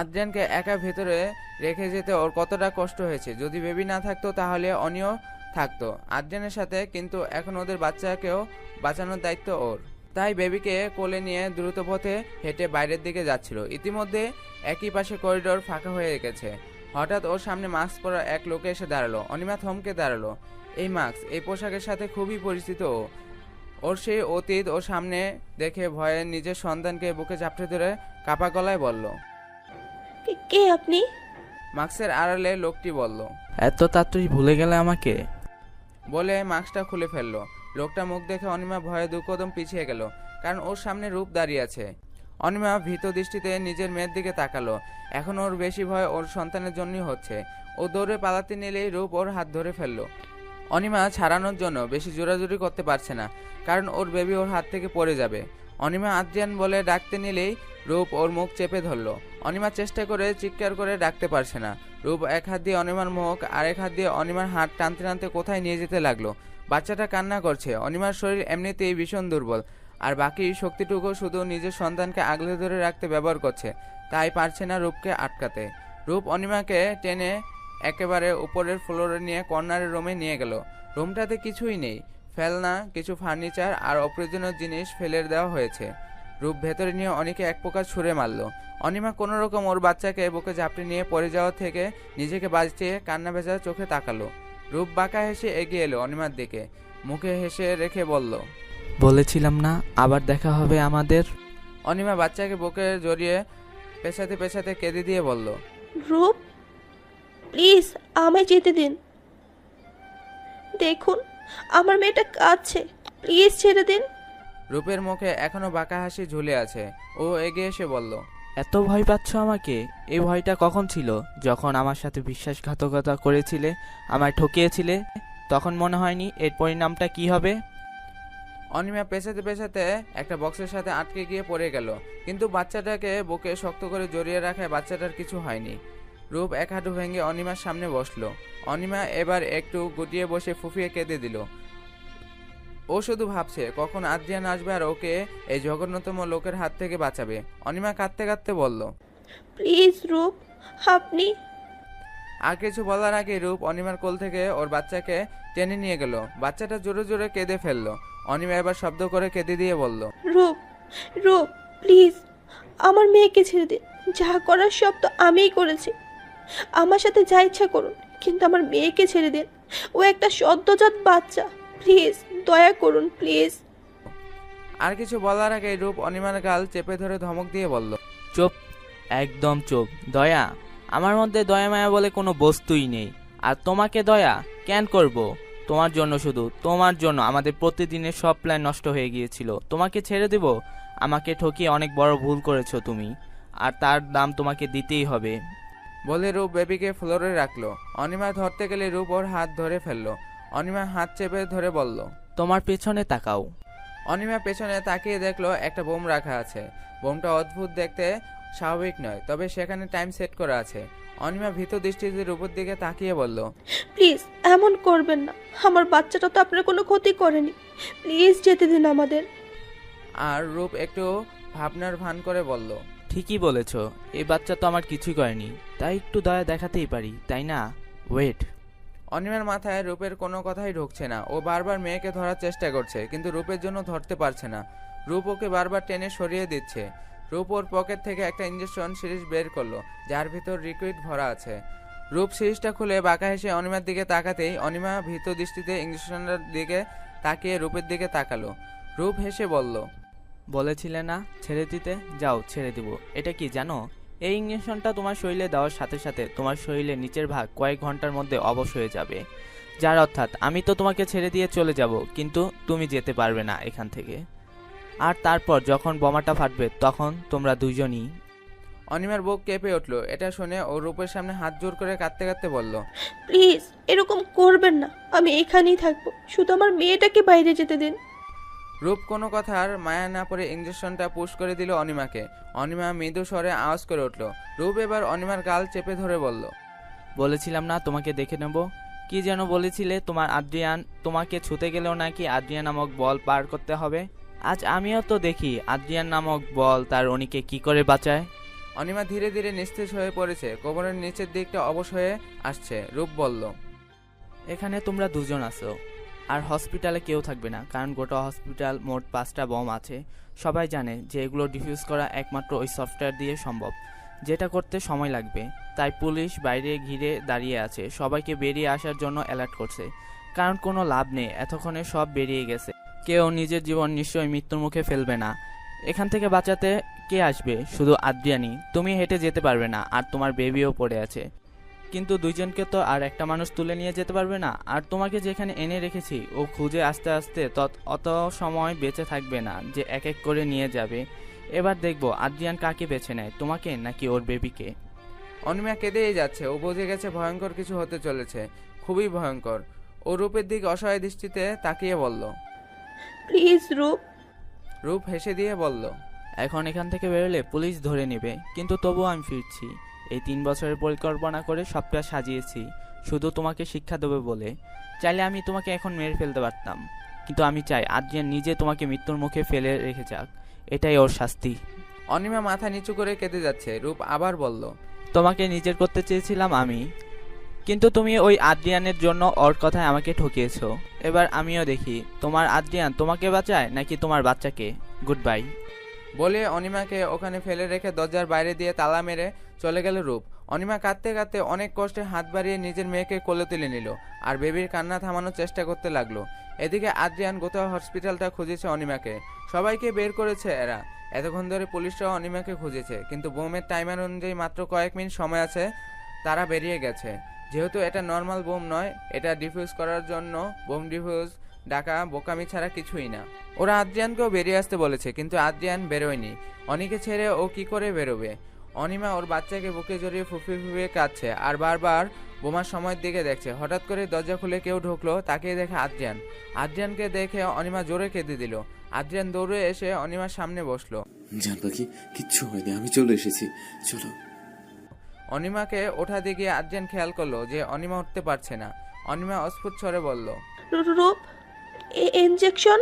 আদ্রিয়ানকে একা ভেতরে রেখে যেতে ওর কতটা কষ্ট হয়েছে। যদি বেবি না থাকতো তাহলে অনিও থাকতো আদ্রিয়ানের সাথে, কিন্তু এখন ওদের বাচ্চাকেও বাঁচানোর দায়িত্ব ওর। তাই বেবিকে কোলে নিয়ে দ্রুত পথে হেঁটে বাইরের দিকে যাচ্ছিল। ইতিমধ্যে একই পাশে করিডোর ফাঁকা হয়ে গেছে। হঠাৎ ওর সামনে মাস্ক পরা এক লোক এসে দাঁড়ালো। অনিমা থমকে দাঁড়ালো। এই মাস্ক, এই পোশাকের সাথে খুবই পরিচিত ও। ওর সেই অতীত ওর সামনে দেখে ভয়ে নিজের সন্তানকে বুকে চাপড়ে ধরে কাপা গলায় বলল। কে আপনি? মাস্কের আড়ালে লোকটি বলল। এত তাড়াতাড়ি ভুলে গেলে আমাকে? বলে মাস্কটা খুলে ফেললো। লোকটা মুখ দেখে অনিমা ভয়ে দু কদম পিছিয়ে গেল, কারণ ওর সামনে রূপ দাঁড়িয়ে আছে। অনিমা ভীত দৃষ্টিতে নিজের মেয়ের দিকে তাকালো। এখন ওর বেশি ভয় ওর সন্তানের জন্যই হচ্ছে। ও দৌড়ে পালাতে নিলেই রূপ ওর হাত ধরে ফেললো। অনিমা ছাড়ানোর জন্য বেশি জোরাজুরি করতে পারছে না, কারণ ওর বেবি ওর হাত থেকে পড়ে যাবে। অনিমা আদ্রিয়ান বলে ডাকতে নিলেই রূপ ওর মুখ চেপে ধরলো। অনিমা চেষ্টা করে চিৎকার করে ডাকতে পারছে না। রূপ এক হাত দিয়ে অনিমার মুখ আর এক হাত দিয়ে অনিমার হাত টানতে টানতে কোথায় নিয়ে যেতে লাগলো। বাচ্চাটা কান্না করছে। অনিমার শরীর এমনিতেই ভীষণ দুর্বল, আর বাকি শক্তিটুকু শুধু নিজের সন্তানকে আগলে ধরে রাখতে ব্যবহার করছে, তাই পারছে না রূপকে আটকাতে। রূপ অনিমাকে টেনে একেবারে উপরের ফ্লোরে নিয়ে কর্নারের রুমে নিয়ে গেল। রুমটাতে কিছুই নেই, ফেলনা, কিছু ফার্নিচার আর অপ্রয়োজনীয় জিনিস ফেলে দেওয়া হয়েছে। রূপ ভেতরে নিয়ে অনেকে এক প্রকার ছুঁড়ে মারল। অনিমা কোনো রকম ওর বাচ্চাকে বুকে ঝাপটে নিয়ে পড়ে যাওয়া থেকে নিজেকে বাঁচিয়ে কান্না ভেজা চোখে তাকালো। রূপ বাঁকা হেসে এগিয়ে এলো অনিমার দিকে, মুখে হেসে রেখে বলল, বলেছিলাম না আবার দেখা হবে আমাদের? অনিমা বাচ্চাকে বুকে জড়িয়ে পেছাতে পেছাতে কেঁদে দিয়ে বলল, রূপ, প্লিজ আমায় যেতে দিন। দেখুন আমার মেয়েটা কাঁদছে, প্লিজ ছেড়ে দিন। রূপের মুখে এখনো বাঁকা হাসি ঝুলে আছে। ও এগিয়ে এসে বলল, এত ভয় পাচ্ছ আমাকে? এই ভয়টা কখন ছিল? যখন আমার সাথে বিশ্বাসঘাতকতা করেছিলে, আমায় ঠকিয়েছিলে, তখন মনে হয়নি এর পরিণামটা কি হবে? অনিমা পেছাতে পেছাতে একটা বক্সের সাথে আটকে গিয়ে পড়ে গেল, কিন্তু বাচ্চাটাকে বুকে শক্ত করে জড়িয়ে রাখায় বাচ্চাটার কিছু হয়নি। রূপ এক হাঁটু ভেঙে অনিমার সামনে বসলো। অনিমা এবার একটু গুটিয়ে বসে ফুফিয়ে কেঁদে দিল। ও শুধু ভাবছে কখন আদ্রিয়ান আসবে আর ওকে এই জঘন্যতম লোকের হাত থেকে বাঁচাবে। অনিমা কাঁদতে কাঁদতে বলল, প্লিজ রূপ, আপনি। আর কিছু বলার আগে রূপ অনিমার কোল থেকে ওর বাচ্চাকে টেনে নিয়ে গেল। বাচ্চাটা জোরে জোরে কেঁদে ফেললো। অনিমা এবার শব্দ করে কেঁদে দিয়ে বলল, রূপ, রূপ প্লিজ আমার মেয়েকে ছেড়ে দিন। যা করার সব তো আমিই করেছি, আমার সাথে যা ইচ্ছা করুন, কিন্তু আমার মেয়েকে ছেড়ে দিন। ও একটা সদ্যজাত বাচ্চা, প্লিজ দয়া করুন প্লিজ। আর কিছু বলার আগে রূপ অনিমার গাল চেপে ধরে ধমক দিয়ে বলল, চুপ, একদম চুপ। দয়া? আমার মধ্যে দয়া মায়া বলে কোনো বস্তুই নেই। আর তোমাকে দয়া কেন করব? তোমার জন্য, শুধু তোমার জন্য আমাদের প্রতিদিনের সব প্ল্যান নষ্ট হয়ে গিয়েছিল। তোমাকে ছেড়ে দেব? আমাকে ঠকিয়ে অনেক বড় ভুল করেছো তুমি, আর তার দাম তোমাকে দিতেই হবে। বলে রূপ বেবিকে ফ্লোরে রাখলো। অনিমা ধরতে গেলে রূপ ওর হাত ধরে ফেললো। অনিমা হাত চেপে ধরে বলল, তোমার পেছনে তাকাও। অনিমা পেছনে তাকিয়ে দেখলো একটা বোম রাখা আছে। বোমটা অদ্ভুত দেখতে, স্বাভাবিক নয়, তবে সেখানে টাইম সেট করা আছে। অনিমা ভীত দৃষ্টিতে রূপের দিকে তাকিয়ে বলল, প্লিজ এমন করবেন না, আমার বাচ্চাটা তো আপনার কোনো ক্ষতি করেনি, প্লিজ যেতে দিন আমাদের। আর রূপ একটু ভাবনার ভান করে বলল, ঠিকই বলেছ, এই বাচ্চা তো আমার কিছুই করেনি, তাই একটু দয়া দেখাতেই পারি, তাই না? ওয়েট। অনিমার মাথায় রূপের কোনো কথাই ঢুকছে না। ও বারবার মেয়েকে ধরার চেষ্টা করছে, কিন্তু রূপের জন্য ধরতে পারছে না। রূপ ওকে বারবার টেনে সরিয়ে দিচ্ছে। রূপ ওর পকেট থেকে একটা ইঞ্জেকশন সিরিজ বের করলো, যার ভিতর লিকুইড ভরা আছে। রূপ সিরিজটা খুলে বাঁকা হেসে অনিমার দিকে তাকাতেই অনিমা ভীত দৃষ্টিতে ইঞ্জেকশনের দিকে তাকিয়ে রূপের দিকে তাকালো। রূপ হেসে বলল, বলেছিলে না ছেড়ে দিতে? যাও, ছেড়ে দিব। এটা কি জানো? এই ইঞ্জেকশনটা তোমার শরীরে দেওয়ার সাথে সাথে তোমার শরীরের নিচের ভাগ কয়েক ঘন্টার মধ্যে অবশ হয়ে যাবে। যার অর্থাৎ আমি তো তোমাকে ছেড়ে দিয়ে চলে যাব, কিন্তু তুমি যেতে পারবে না এখান থেকে। আর তারপর যখন বোমাটা ফাটবে তখন তোমরা দুজনই। অনিমার বুক কেঁপে উঠল। এটা শুনে ও রূপের সামনে হাত জোর করে কাঁদতে কাঁদতে বলল, প্লিজ এরকম করবেন না, আমি এখানেই থাকবো, শুধু আমার মেয়েটাকে বাইরে যেতে দিন। রূপ কোনো কথার মায়া না পড়ে ইঞ্জেকশনটা পুশ করে দিল অনিমাকে। অনিমা মৃদু স্বরে আওয়াজ করে উঠল। রূপ এবার অনিমার গাল চেপে ধরে বলল, বলেছিলাম না তোমাকে দেখে নেব। কি যেন বলেছিলে তোমার আদ্রিয়ান তোমাকে ছুতে গেলেও নাকি আদ্রিয়ান নামক বল পার করতে হবে। আজ আমিও তো দেখি আদ্রিয়ান নামক বল তার রনিকে কি করে বাঁচায়। অনিমা ধীরে ধীরে নিস্তেজ হয়ে পড়েছে, কোমরের নিচের দিকটা অবশ হয়ে আসছে। রূপ বলল, এখানে তোমরা দুজন আছো, আর হসপিটালে কেউ থাকবে না, কারণ গোটা হসপিটাল মোট 5টা বম আছে। সবাই জানে যে এগুলো ডিফিউজ করা একমাত্র ওই সফটওয়্যার দিয়ে সম্ভব, যেটা করতে সময় লাগবে। তাই পুলিশ বাইরে ঘিরে দাঁড়িয়ে আছে, সবাইকে বেরিয়ে আসার জন্য অ্যালার্ট করছে, কারণ কোনো লাভ নেই, এতক্ষণে সব বেরিয়ে গেছে। কেউ নিজের জীবন নিশ্চয়ই মৃত্যুর মুখে ফেলবে না। এখান থেকে বাঁচাতে কে আসবে? শুধু আদ্রিয়ানি। তুমি হেঁটে যেতে পারবে না, আর তোমার বেবিও পড়ে আছে, কিন্তু দুইজনকে তো আর একটা মানুষ তুলে নিয়ে যেতে পারবে না। আর তোমাকে যেখানে এনে রেখেছি ও খুঁজে আস্তে আস্তে অত সময় বেঁচে থাকবে না যে এক এক করে নিয়ে যাবে। এবার দেখবো আদ্রিয়ান কাকে বেছে নেয়, তোমাকে নাকি ওর বেবিকে। অনিমা কেঁদেই যাচ্ছে। ও বুঝে গেছে ভয়ঙ্কর কিছু হতে চলেছে, খুবই ভয়ঙ্কর। ও রূপের দিকে অসহায় দৃষ্টিতে তাকিয়ে বলল, প্লিজ রূপ। রূপ হেসে দিয়ে বলল, এখন এখান থেকে বেরোলে পুলিশ ধরে নেবে, কিন্তু তবুও আমি ফিরছি। এই 3 বছরের পরিকল্পনা করে সবটা সাজিয়েছি শুধু তোমাকে শিক্ষা দেবে বলে। চাইলে আমি তোমাকে এখন মেরে ফেলতে পারতাম, কিন্তু আমি চাই আদ্রিয়ান নিজে তোমাকে মৃত্যুর মুখে ফেলে রেখে যাক, এটাই ওর শাস্তি। অনিমা মাথা নিচু করে কেঁদে যাচ্ছে। রূপ আবার বলল, তোমাকে নিজের করতে চেয়েছিলাম আমি, কিন্তু তুমি ওই আদ্রিয়ানের জন্য ওর কথায় আমাকে ঠকিয়েছো। এবার আমিও দেখি তোমার আদ্রিয়ান তোমাকে বাঁচায় নাকি তোমার বাচ্চাকে। Good bye. বলে অনিমাকে ওখানে ফেলে রেখে দরজার বাইরে দিয়ে তালা মেরে চলে গেল রূপ। অনিমা কাঁদতে কাঁদতে অনেক কষ্টে হাত বাড়িয়ে নিজের মেয়েকে কোলে তুলে নিল, আর বেবির কান্না থামানোর চেষ্টা করতে লাগলো। এদিকে আদ্রিয়ান গোটা হসপিটালটা খুঁজেছে অনিমাকে, সবাইকে বের করেছে এরা। এতক্ষণ ধরে পুলিশরাও অনিমাকে খুঁজেছে, কিন্তু বোমের টাইমার অনুযায়ী মাত্র কয়েক মিনিট সময় আছে, তারা বেরিয়ে গেছে। যেহেতু এটা নর্মাল বোম নয়, এটা ডিফিউজ করার জন্য বোম ডিফিউজ ডাকা বোকামি ছাড়া কিছুই না। ওরা আদ্রিয়ানকেও বেরিয়ে আসতে বলেছে, কিন্তু আদ্রিয়ান বেরোয়নি। অনিকে ছেড়ে ও কি করে বেরোবে? অনিমা ওর বাচ্চাকে বুকে জড়িয়ে ফুফিয়ে ফুফিয়ে কাঁদছে, আর বারবার বোমার সময়ের দিকে দেখছে। হঠাৎ করে দরজা খুলে কেউ ঢুকলো, তাকে দেখে আদ্রিয়ান। আদ্রিয়ানকে দেখে অনিমা জোরে কেঁদে দিল। আদ্রিয়ান দৌড়ে এসে অনিমার সামনে বসলো। জান পাখি, কিচ্ছু হয়নি, আমি চলে এসেছি, চলো। অনিমাকে ওঠা দিয়ে গিয়ে আদ্রিয়ান খেয়াল করলো যে অনিমা উঠতে পারছে না। অনিমা অস্ফুট স্বরে বলল, রূপ, ইনজেকশন।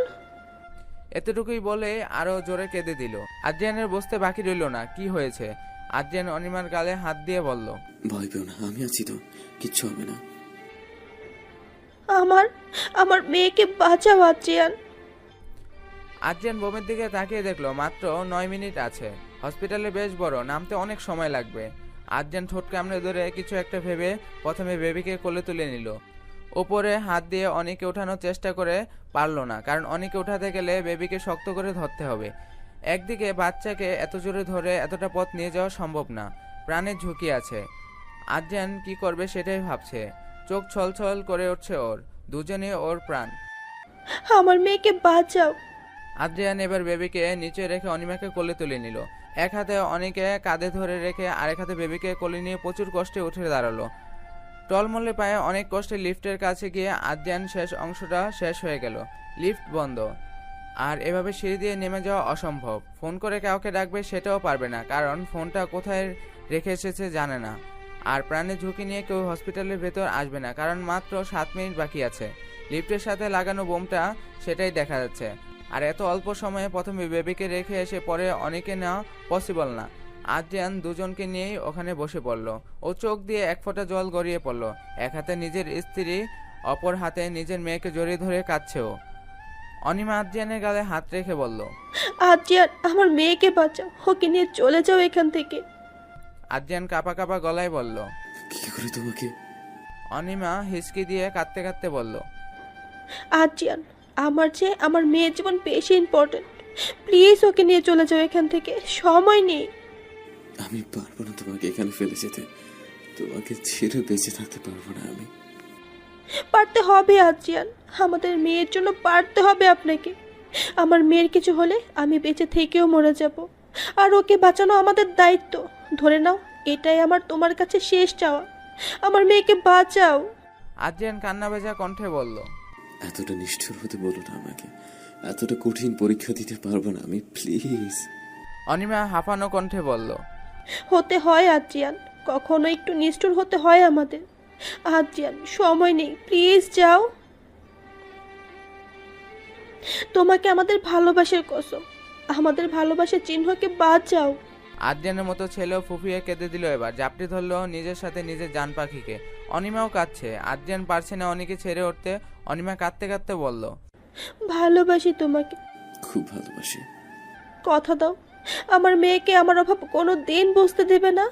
এতটুকুই বলে আরো জোরে কেঁদে দিল। আদ্রিয়ানের বসতে বাকি রইল না, কি হয়েছে? আদ্রিয়ান অনিমার গালে হাত দিয়ে বলল, ভয় পেও না, আমি আছি তো, কিচ্ছু হবে না। আমার মেয়েকে বাঁচাও আদ্রিয়ান। আদ্রিয়ান বোমের দিকে তাকিয়ে দেখলো মাত্র 9 মিনিট আছে। হসপিটালে বেশ বড়, নামতে অনেক সময় লাগবে। আদ্রিয়ান ঠোঁট কামড়ে ধরে কিছু একটা ভেবে প্রথমে বেবিকে কোলে তুলে নিল। ওপরে হাত দিয়ে অনেকে ওঠানোর চেষ্টা করে পারল না, কারণ অনেকে উঠাতে গেলে বেবিকে শক্ত করে ধরতে হবে। একদিকে বাচ্চাকে এত জোরে ধরে এতটা পথ নিয়ে যাওয়া সম্ভব না, প্রাণের ঝুঁকি আছে। আদ্রিয়ান কি করবে সেটাই ভাবছে, চোখ ছলছল করে উঠছে ওর। দুজনে ওর প্রাণ। আমার মেয়েকে বাঁচাও। আদ্রিয়ান এবার বেবিকে নিচে রেখে অনিমাকে কোলে তুলে নিল। এক হাতে অনেকে কাঁধে ধরে রেখে আরেক হাতে বেবিকে কোলে নিয়ে প্রচুর কষ্টে উঠে দাঁড়ালো। টলমলে পায়ে অনেক কষ্টে লিফটের কাছে গিয়ে আদ্রিয়ান শেষ অংশটা শেষ হয়ে গেল। লিফট বন্ধ, আর এভাবে সিঁড়ি দিয়ে নেমে যাওয়া অসম্ভব। ফোন করে কাউকে ডাকবে সেটাও পারবে না, কারণ ফোনটা কোথায় রেখে এসেছে জানে না। আর প্রাণের ঝুঁকি নিয়ে কেউ হসপিটালের ভেতর আসবে না, কারণ মাত্র 7 মিনিট বাকি আছে। লিফটের সাথে লাগানো বোমটা সেটাই দেখা যাচ্ছে, আর এত অল্প সময়ে প্রথমে বেবিকে রেখে এসে পরে অনেকে নেওয়া পসিবল না। আদ্রিয়ান দুজনকে নিয়েই ওখানে বসে পড়ল। ও চোখ দিয়ে এক ফোঁটা জল গড়িয়ে পড়ল। এক হাতে নিজের স্ত্রী, অপর হাতে নিজের মেয়েকে জড়িয়ে ধরে কাঁদছে ও। অনিমা আদ্রিয়ানের গালে হাত রেখে বলল, আদ্রিয়ান, আমার মেয়েকে বাঁচাও, ওকে নিয়ে চলে যাও এখান থেকে। আদ্রিয়ান কাঁপা কাঁপা গলায় বলল, কি করে তোমাকে? অনিমা হিসকি দিয়ে কাঁদতে কাঁদতে বলল, আদ্রিয়ান, আমার চেয়ে আমার মেয়ের জীবন বেশি ইম্পর্টেন্ট। প্লিজ ওকে নিয়ে চলে যাও এখান থেকে, সময় নেই। আমি পারবো না তোমাকে এখানে ফেলে যেতে, তোমাকে ছেড়ে বেঁচে থাকতে পারবো না আমি। পারতে হবে আদ্রিয়ান, আমাদের মেয়ের জন্য পারতে হবে আপনাকে। আমার মেয়ের কিছু হলে আমি বেঁচে থেকেও মরে যাব, আর ওকে বাঁচানো আমাদের দায়িত্ব। ধরে নাও এটাই আমার তোমার কাছে শেষ চাওয়া, আমার মেয়েকে বাঁচাও। আদ্রিয়ান কান্না ভেজা কণ্ঠে বলল, এতটা নিষ্ঠুর হতে বলো না আমাকে, এতটা কঠিন পরীক্ষা দিতে পারবো না আমি, প্লিজ। অনিমা হাঁপানো কণ্ঠে বলল, হতে হয় আদ্রিয়ান, কখনো একটু নিষ্ঠুর হতে হয় আমাদের। আদ্রিয়ান, সময় নেই, প্লিজ যাও। তোমাকে আমাদের ভালোবাসার কসম, আমাদের ভালোবাসার চিহ্নকে বাদ যাও। আদ্রিয়ানের মতো ছেলেও ফুফিয়ে কেঁদে দিল। এবার জাপটি ধরলো নিজের সাথে নিজের জান পাখিকে। অনিমাও কাঁদছে। আদ্রিয়ান পারছে না অনিকে ছেড়ে উঠতে। অনিমা কাঁদতে কাঁদতে বলল, ভালোবাসি তোমাকে, খুব ভালোবাসি। কথা দাও আমার মেয়েকে আমার অভাব কোনো দিন বুঝতে দেবে না।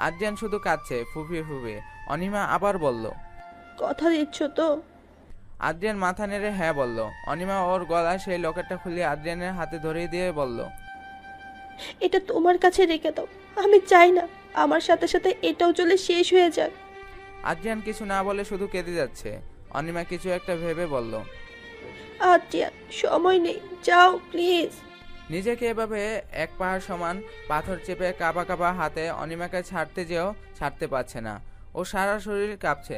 আদ্রিয়ান শুধু কাঁদছে ফুফিয়ে ফুফিয়ে। অনিমা আবার বলল, কথা দিচ্ছ তো? আদ্রিয়ান মাথা নেড়ে হ্যাঁ বলল। অনিমা ওর গলায় সেই লকেটটা খুলিয়ে আদ্রিয়ানের হাতে ধরিয়ে দিয়ে বলল, এটা তোমার কাছে রেখে দাও, আমি চাই না আমার সাথে সাথে এটাও চলে শেষ হয়ে যাক। আদ্রিয়ান কিছু না বলে শুধু কেঁদে যাচ্ছে। অনিমা কিছু একটা ভেবে বলল, আদ্রিয়ান, সময় নেই, যাও প্লিজ। নিজেকে এভাবে এক পাহাড় সমান পাথর চেপে কাঁপা কাঁপা হাতে অনিমাকে ছাড়তে যেও ছাড়তে পারছে না। ও সারা শরীর কাঁপছে।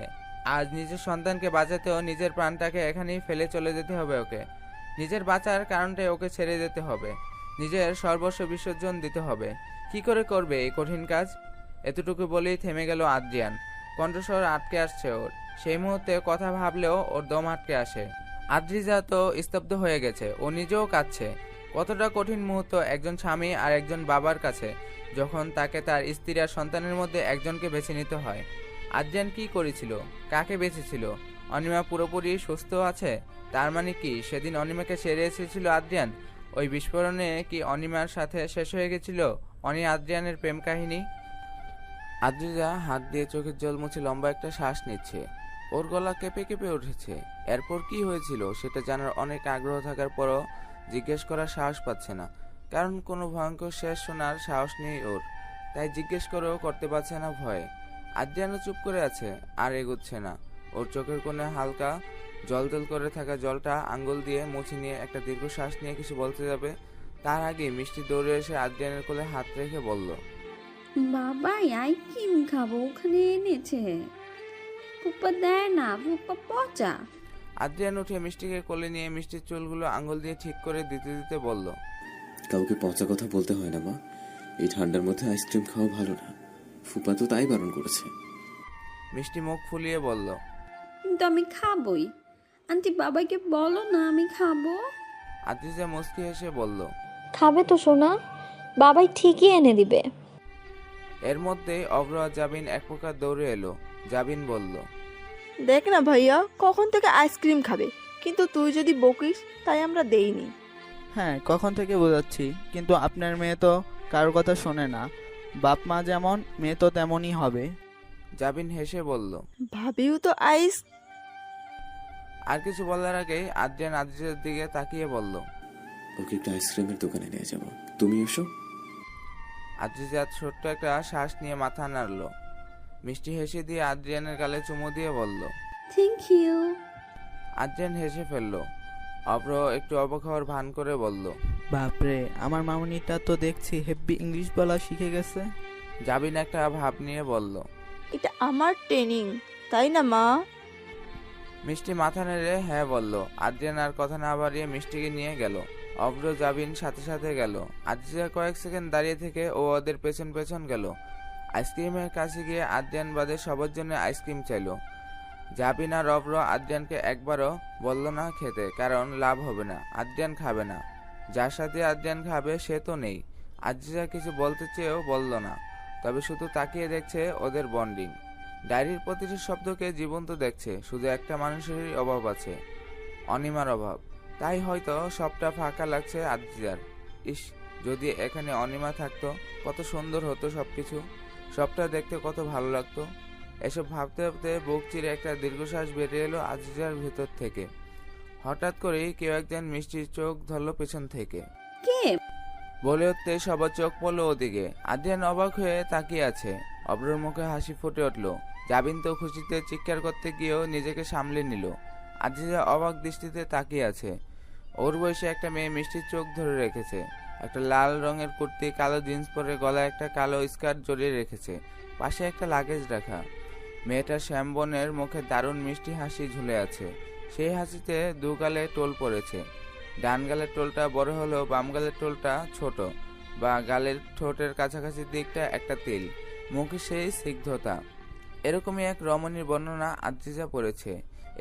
আজ নিজের সন্তানকে বাঁচাতেও নিজের প্রাণটাকে এখানেই ফেলে চলে যেতে হবে ওকে। নিজের বাঁচার কারণটাই ওকে ছেড়ে যেতে হবে, নিজের সর্বস্ব বিসর্জন দিতে হবে। কি করে করবে এই কঠিন কাজ? এতটুকু বলেই থেমে গেল আদ্রিয়ান। কণ্ঠস্বর আটকে আসছে ওর। সেই মুহূর্তে কথা ভাবলেও ওর দম আটকে আসে। আদ্রিজা তো স্তব্ধ হয়ে গেছে, ও নিজেও কাঁদছে। কতটা কঠিন মুহূর্ত একজন স্বামী আর একজন বাবার কাছে, যখন তাকে তার স্ত্রী আর সন্তানের মধ্যে একজনকে বেছে নিতে হয়। আদ্রিয়ান কি করেছিল? কাকে বেঁচেছিল? অনিমা পুরোপুরি সুস্থ আছে? তার মানে কি সেদিন অনিমাকে ছেড়ে এসেছিল আদ্রিয়ান? ওই বিস্ফোরণে কি অনিমার সাথে শেষ হয়ে গেছিল অনি আদ্রিয়ানের প্রেম কাহিনী? আদ্রিজা হাত দিয়ে চোখের জল মুছে লম্বা একটা শ্বাস নিচ্ছে। ওর গলা কেঁপে কেঁপে উঠেছে। এরপর কি হয়েছিল সেটা জানার অনেক আগ্রহ থাকার পরও জিজ্ঞেস করার সাহস পাচ্ছে না, কারণ কোনো ভয়ঙ্কর শেষ শোনার সাহস নেই ওর। তাই জিজ্ঞেস করেও করতে পারছে না ভয়ে। আদ্রিয়ানও চুপ করে আছে, আর এগোচ্ছে না। ওর চোখের কোণে হালকা জলজল করে থাকা জলটা আঙ্গুল দিয়ে মুছে নিয়ে একটা দীর্ঘশ্বাস নিয়ে কিছু বলতে যাবে, তার আগে মিষ্টি দৌড়ে এসে আদ্রিয়ানের কোলে হাত রেখে বলল, বাবা আইসক্রিম খাবো, ওখানে এনেছে। ফুপা দেয় না, ফুপা পচা। আদ্রিয়ান উঠে মিষ্টিকে কোলে নিয়ে মিষ্টির চুলগুলো আঙ্গুল দিয়ে ঠিক করে দিতে দিতে বলল, কাউকে পচা কথা বলতে হয় না মা, এই ঠান্ডার মধ্যে আইসক্রিম খাওয়া ভালো না, ফুপা তো তাই বারণ করেছে। মিষ্টি মুখ ফুলিয়ে বলল, কিন্তু আমি খাবই। আন্টি বাবাকে বলো না আমি খাবো। আদ্রিজা মুচকি হেসে বলল, খাবে তো সোনা, বাবাই ঠিকই এনে দিবে। এর মধ্যেই অব্র আর জাবিন এক প্রকার দৌড়ে এলো। জাবিন বলল, দেখ না ভাইয়া, কখন থেকে আইসক্রিম খাবে, কিন্তু তুই যদি বকিস তাই আমরা দেইনি। হ্যাঁ, কখন থেকে বোঝাচ্ছি, কিন্তু আপনার মেয়ে তো কারোর কথা শোনে না। বাপ মা যেমন, মেয়ে তো তেমনই হবে। জাবিন হেসে বলল। ভাবিও তো আইস। আর কিছু বলার আগেই আদ্রিয়ান আদ্রিজার দিকে তাকিয়ে বলল, ওকে একটা আইসক্রিমের দোকানে নিয়ে যাবো, তুমি এসো। আদ্রিজা ছোট্ট একটা শ্বাস নিয়ে মাথা নাড়ল। মিষ্টি হেসে দিয়ে আদ্রিয়ানের গালে চুমু দিয়ে বলল, থ্যাংক ইউ। আদ্রিয়ান হেসে ফেলল। অব্র একটু অবাক হওয়ার ভান করে বলল, বাপরে, আমার মামুনিটা তো দেখছি হেব্বি ইংলিশ বলা শিখে গেছে। জাবিন একটা ভাব নিয়ে বলল, এটা আমার ট্রেনিং, তাই না মা? মিষ্টি মাথা নেড়ে হ্যাঁ বলল। আদ্রিয়ান আর কথা না বাড়িয়ে মিষ্টিকে নিয়ে গেল। অব্র জাবিন সাথে সাথে গেল। আদ্রিয়া কয়েক সেকেন্ড দাঁড়িয়ে থেকে ও ওদের পেছন পেছন গেল। আইসক্রিমের কাছে গিয়ে আদ্রিয়ান বাদে সবার জন্য আইসক্রিম চাইল। জাবিন আর অব্র আদ্রিয়ানকে একবারও বলল না খেতে, কারণ লাভ হবে না, আদ্রিয়ান খাবে না। যার সাথে আদ্রিয়ান খাবে সে তো নেই। আদ্রিয়া কিছু বলতে চেয়েও বলল না, তবে শুধু তাকিয়ে দেখছে ওদের বন্ডিং। ডায়েরির প্রতিটি শব্দকে জীবন্ত দেখছে। শুধু একটা মানুষেরই অভাব আছে, অনিমার অভাব। তাই হয়তো সবটা ফাঁকা লাগছে আদ্রিয়ার। ইস, যদি এখানে অনিমা থাকতো কত সুন্দর হতো সবকিছু, সবটা দেখতে কত ভালো লাগতো। এসব ভাবতে ভাবতে বুক চিরে একটা দীর্ঘশ্বাস বেরিয়ে এলো আদ্রিয়ার ভেতর থেকে। হঠাৎ করেই কেউ একজন মিষ্টির চোখ ধরলো পেছন থেকে। কে? বলে উঠতে সবার চোখ পড়লো ওদিকে। আদ্রিয়ান অবাক হয়ে তাকিয়ে আছে। অব্রর মুখে হাসি ফুটে উঠলো। জাবিন তো খুশিতে চিৎকার করতে গিয়েও নিজেকে সামলে নিল। আদ্রিয়া অবাক দৃষ্টিতে তাকিয়ে আছে। ওর বয়সে একটা মেয়ে মিষ্টির চোখ ধরে রেখেছে। একটা লাল রঙের কুর্তি, কালো জিন্স পরে গলায় একটা কালো স্কার্ট জড়িয়ে রেখেছে। পাশে একটা লাগেজ রাখা। মেয়েটা শ্যামবনের মুখে দারুণ মিষ্টি হাসি ঝুলে আছে। সেই হাসিতে দু গালে টোল পড়েছে। ডান গালের টোলটা বড় হলেও বাম গালের টোলটা ছোট, বা গালের ঠোঁটের কাছাকাছি দিকটা একটা তিল, মুখে সেই স্নিগ্ধতা। এরকমই এক রমণীর বর্ণনা আজিজা পড়েছে।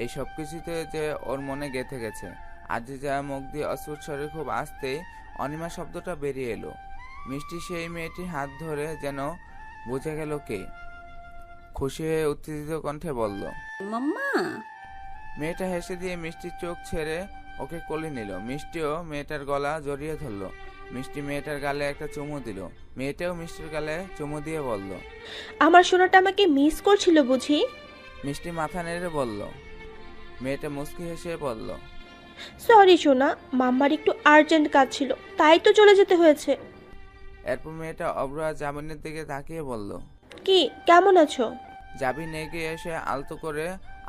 এই সব কিছুতে যে ওর মনে গেঁথে গেছে। আজিজা মুখ দিয়ে অস্ফুট স্বরে খুব আস্তেই অনিমা শব্দটা বেরিয়ে এলো। মিষ্টি সেই মেয়েটির হাত ধরে যেন বুঝে গেল কে, খুশি হয়ে উত্তেজিত কণ্ঠে বলল, মাম্মা। মেয়েটা হেসে দিয়ে মিষ্টির চোখ ছেড়ে ওকে কোলে নিল। মিষ্টিও মেয়েটার গলা জড়িয়ে ধরলো। মিষ্টি মেয়েটার গালে একটা চুমু দিল। মেয়েটাও মিষ্টির গালে চুমু দিয়ে বলল, আমার সোনাটা আমাকে মিস করছিল বুঝি? মিষ্টি মাথা নেড়ে বলল। মেয়েটা মুচকি হেসে বলল, সরি সোনা, মাম্মার একটু আর্জেন্ট কাজ ছিল, তাই তো চলে যেতে হয়েছে। এরপর মেয়েটা অব্র আর জামিনের দিকে তাকিয়ে বলল, কি, কেমন আছো? জাবিন এগিয়ে এসে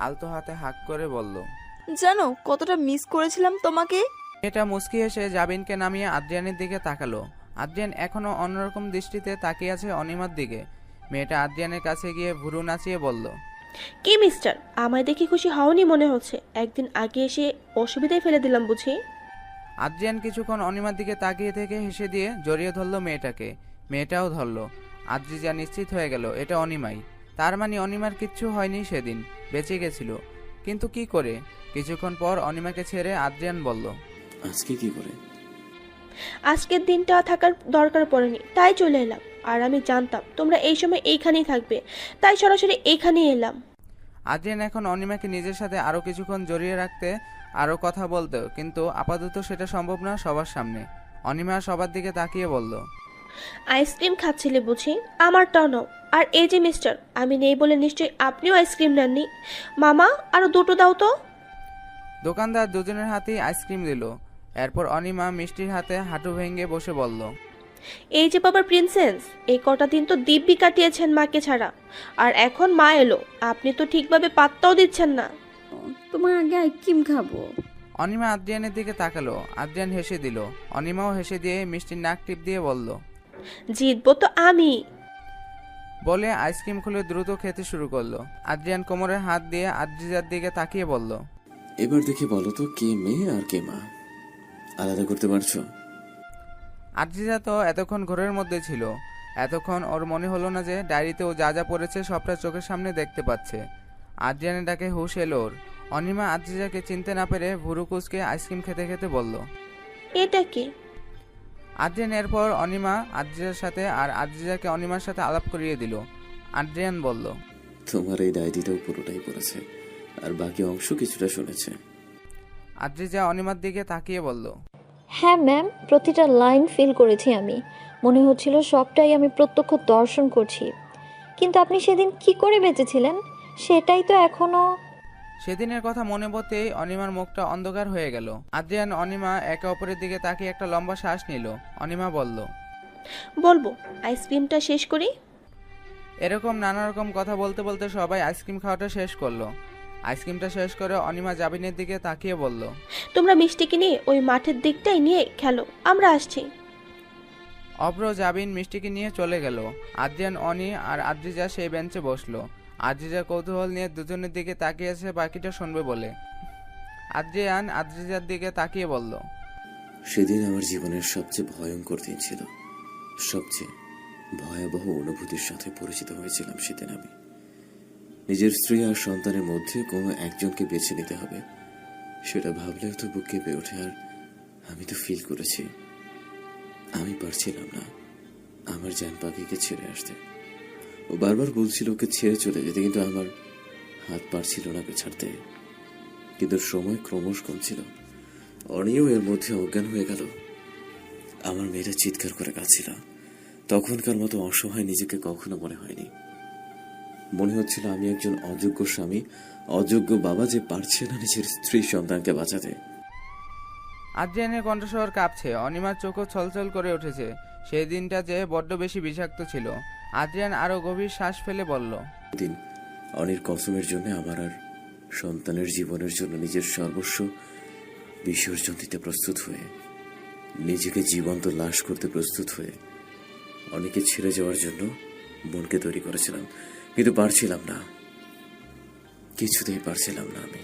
আলতো হাতে হাঁক করে বলল। জানো কতটা মিস করেছিলাম তোমাকে। মেয়েটা মুচকি এসে জাবিনকে নামিয়ে আদ্রিয়ানের দিকে তাকালো। আদ্রিয়ান এখনো অন্যরকম দৃষ্টিতে তাকিয়ে আছে অনিমার দিকে। মেয়েটা আদ্রিয়ানের কাছে গিয়ে ভুরু নাচিয়ে বলল, কি মিস্টার, আমায় দেখে খুশি হওনি মনে হচ্ছে। একদিন আগে এসে অসুবিধায় ফেলে দিলাম বুঝি? আদ্রিয়ান কিছুক্ষণ অনিমার দিকে তাকিয়ে থেকে হেসে দিয়ে জড়িয়ে ধরলো মেয়েটাকে। মেয়েটাও ধরলো। আদ্রিজা নিশ্চিত হয়ে গেল এটা অনিমাই। তার মানে অনিমার কিচ্ছু হয়নি, সেদিন বেঁচে গেছিল। কিন্তু কি করে? কিছুক্ষণ পর অনিমাকে ছেড়ে আদ্রিয়ান বলল, আজকে কি করে? আজকের দিনটা থাকার দরকার পড়েনি, তাই চলে এলাম। আর আমি জানতাম তোমরা এই সময় এইখানেই থাকবে, তাই সরাসরি এইখানেই এলাম। আদ্রিয়ান এখন অনিমাকে নিজের সাথে আরো কিছুক্ষণ জড়িয়ে রাখতে, আরো কথা বলতে, কিন্তু আপাতত সেটা সম্ভব না সবার সামনে। অনিমা সবার দিকে তাকিয়ে বলল, আইসক্রিম খাচ্ছিলে বুঝি? আমারটাও নাও। আর এই যে মিস্টার, আমি নেই বলে নিশ্চয়ই আপনিও আইসক্রিম নেননি। মামা, আরো দুটো দাও তো। দোকানদার দুজনের হাতেই আইসক্রিম দিল। এরপর অনিমা মিষ্টির হাতে হাঁটু ভেঙে বসে বলল, এই যে বাবার প্রিন্সেস, এই কটা দিন তো দিব্যি কাটিয়েছেন মাকে ছাড়া, আর এখন মা এলো, আপনি তো ঠিকভাবে পাত্তাও দিচ্ছেন না। তোমার আগে আইসক্রিম খাবো। অনিমা আদ্রিয়ানের দিকে তাকালো। আদ্রিয়ান হেসে দিল। অনিমাও হেসে দিয়ে মিষ্টির নাক টিপ দিয়ে বলল, জিতবো তো আমি। বলে আইসক্রিম খুলে দ্রুত খেতে শুরু করলো। আদ্রিয়ান কোমরে হাত দিয়ে আদ্রিজার দিকে তাকিয়ে বলল, এবার দেখে বলো তো কে মেয়ে আর কে মা, আলাদা করতে পারছো? আদ্রিজা তো এতক্ষণ ঘরের মধ্যে ছিল। এতক্ষণ ওর মনে হলো না যে ডায়েরিতে ও যা যা পড়েছে সবটা চোখের সামনে দেখতে পাচ্ছে। আদ্রিয়ানের ডাকে হুঁশ এলো ওর। অনিমা আদ্রিজাকে চিনতে না পেরে ভুরু কুচকে আইসক্রিম খেতে খেতে বলল, এটা কি? আদ্রিয়ান এরপর অনিমা আদ্রিজার সাথে আর আদ্রিজাকে অনিমার সাথে আলাপ করিয়ে দিল। আদ্রিয়ান বলল, তোমার এই ডায়েরিটাও পুরোটাই পড়েছে, আর বাকি অংশ কিছুটা শুনেছে। আদ্রিজা অনিমার দিকে তাকিয়ে বলল, হ্যাঁ ম্যাম, প্রতিটা লাইন ফিল করেছি আমি। মনে হচ্ছিল সবটাই আমি প্রত্যক্ষ দর্শন করছি। কিন্তু আপনি সেদিন কি করে বেঁচেছিলেন সেটাই তো এখনো। সেদিনের কথা মনে পড়তেই অনিমার মুখটা অন্ধকার হয়ে গেল। আদ্রিয়ান অনিমা একে অপরের দিকে তাকিয়ে একটা লম্বা শ্বাস নিল। অনিমা বলল, বলবো আইসক্রিমটা শেষ করি। এরকম নানা রকম কথা বলতে বলতে সবাই আইসক্রিম খাওয়াটা শেষ করলো। আইসক্রিমটা শেষ করে অনিমা জাবিনের দিকে তাকিয়ে বলল, তোমরা মিষ্টিকে নিয়ে ওই মাঠের দিকটাই নিয়ে খেলো, আমরা আসছি। অব্র জাবিন মিষ্টিকে নিয়ে চলে গেল। আদ্রিয়ান, অনি আর আদ্রিজা সেই বেঞ্চে বসলো। আদ্রিজা কৌতূহল নিয়ে দুজনের দিকে তাকিয়ে আছে বাকিটা শুনবে বলে। আদ্রিয়ান আদ্রিজার দিকে তাকিয়ে বলল, সেদিন আমার জীবনের সবচেয়ে ভয়ঙ্কর দিন ছিল। সবচেয়ে ভয়াবহ অনুভূতির সাথে পরিচিত হয়েছিলাম সেদিন আমি। নিজের স্ত্রী আর সন্তানের মধ্যে কোনো একজনকে বেছে নিতে হবে, সেটা ভাবলেও তো বুক কেঁপে ওঠে। আর আমি তো ফিল করেছি আমি পারছিলাম না আমার জান পাখিকে ছেড়ে আসতে। ও বারবার বলছিল ওকে ছেড়ে চলে যেতে, কিন্তু আমার হাত পারছিল না ওকে ছাড়তে। কিন্তু সময় ক্রমশ কমছিল। অনিও এর মধ্যে অজ্ঞান হয়ে গেল। আমার মেয়েটা চিৎকার করে কাঁদছিল। তখনকার মতো অসহায় নিজেকে কখনো মনে হয়নি। মনে হচ্ছিল আমি একজন অযোগ্য স্বামী, অযোগ্য বাবা যে পারছে না নিজের স্ত্রী সন্তানকে বাঁচাতে। আদ্রিয়ানের কণ্ঠস্বর কাঁপছে। অনিমার চোখও ছলছল করে উঠেছে। সেই দিনটা যে বড্ড বেশি বিষাক্ত ছিল। আদ্রিয়ান আরো গভীর শ্বাস ফেলে বলল, দিন অনির কসমের জন্য আমার আর সন্তানের জীবনের জন্য নিজের সর্বস্ব বিসর্জন দিতে প্রস্তুত হয়ে, নিজেকে জীবন্ত লাশ করতে প্রস্তুত হয়ে অনেকে ছেড়ে যাওয়ার জন্য মনকে তৈরি করেছিলাম, কিন্তু পারছিলাম না, কিছুতেই পারছিলাম না। আমি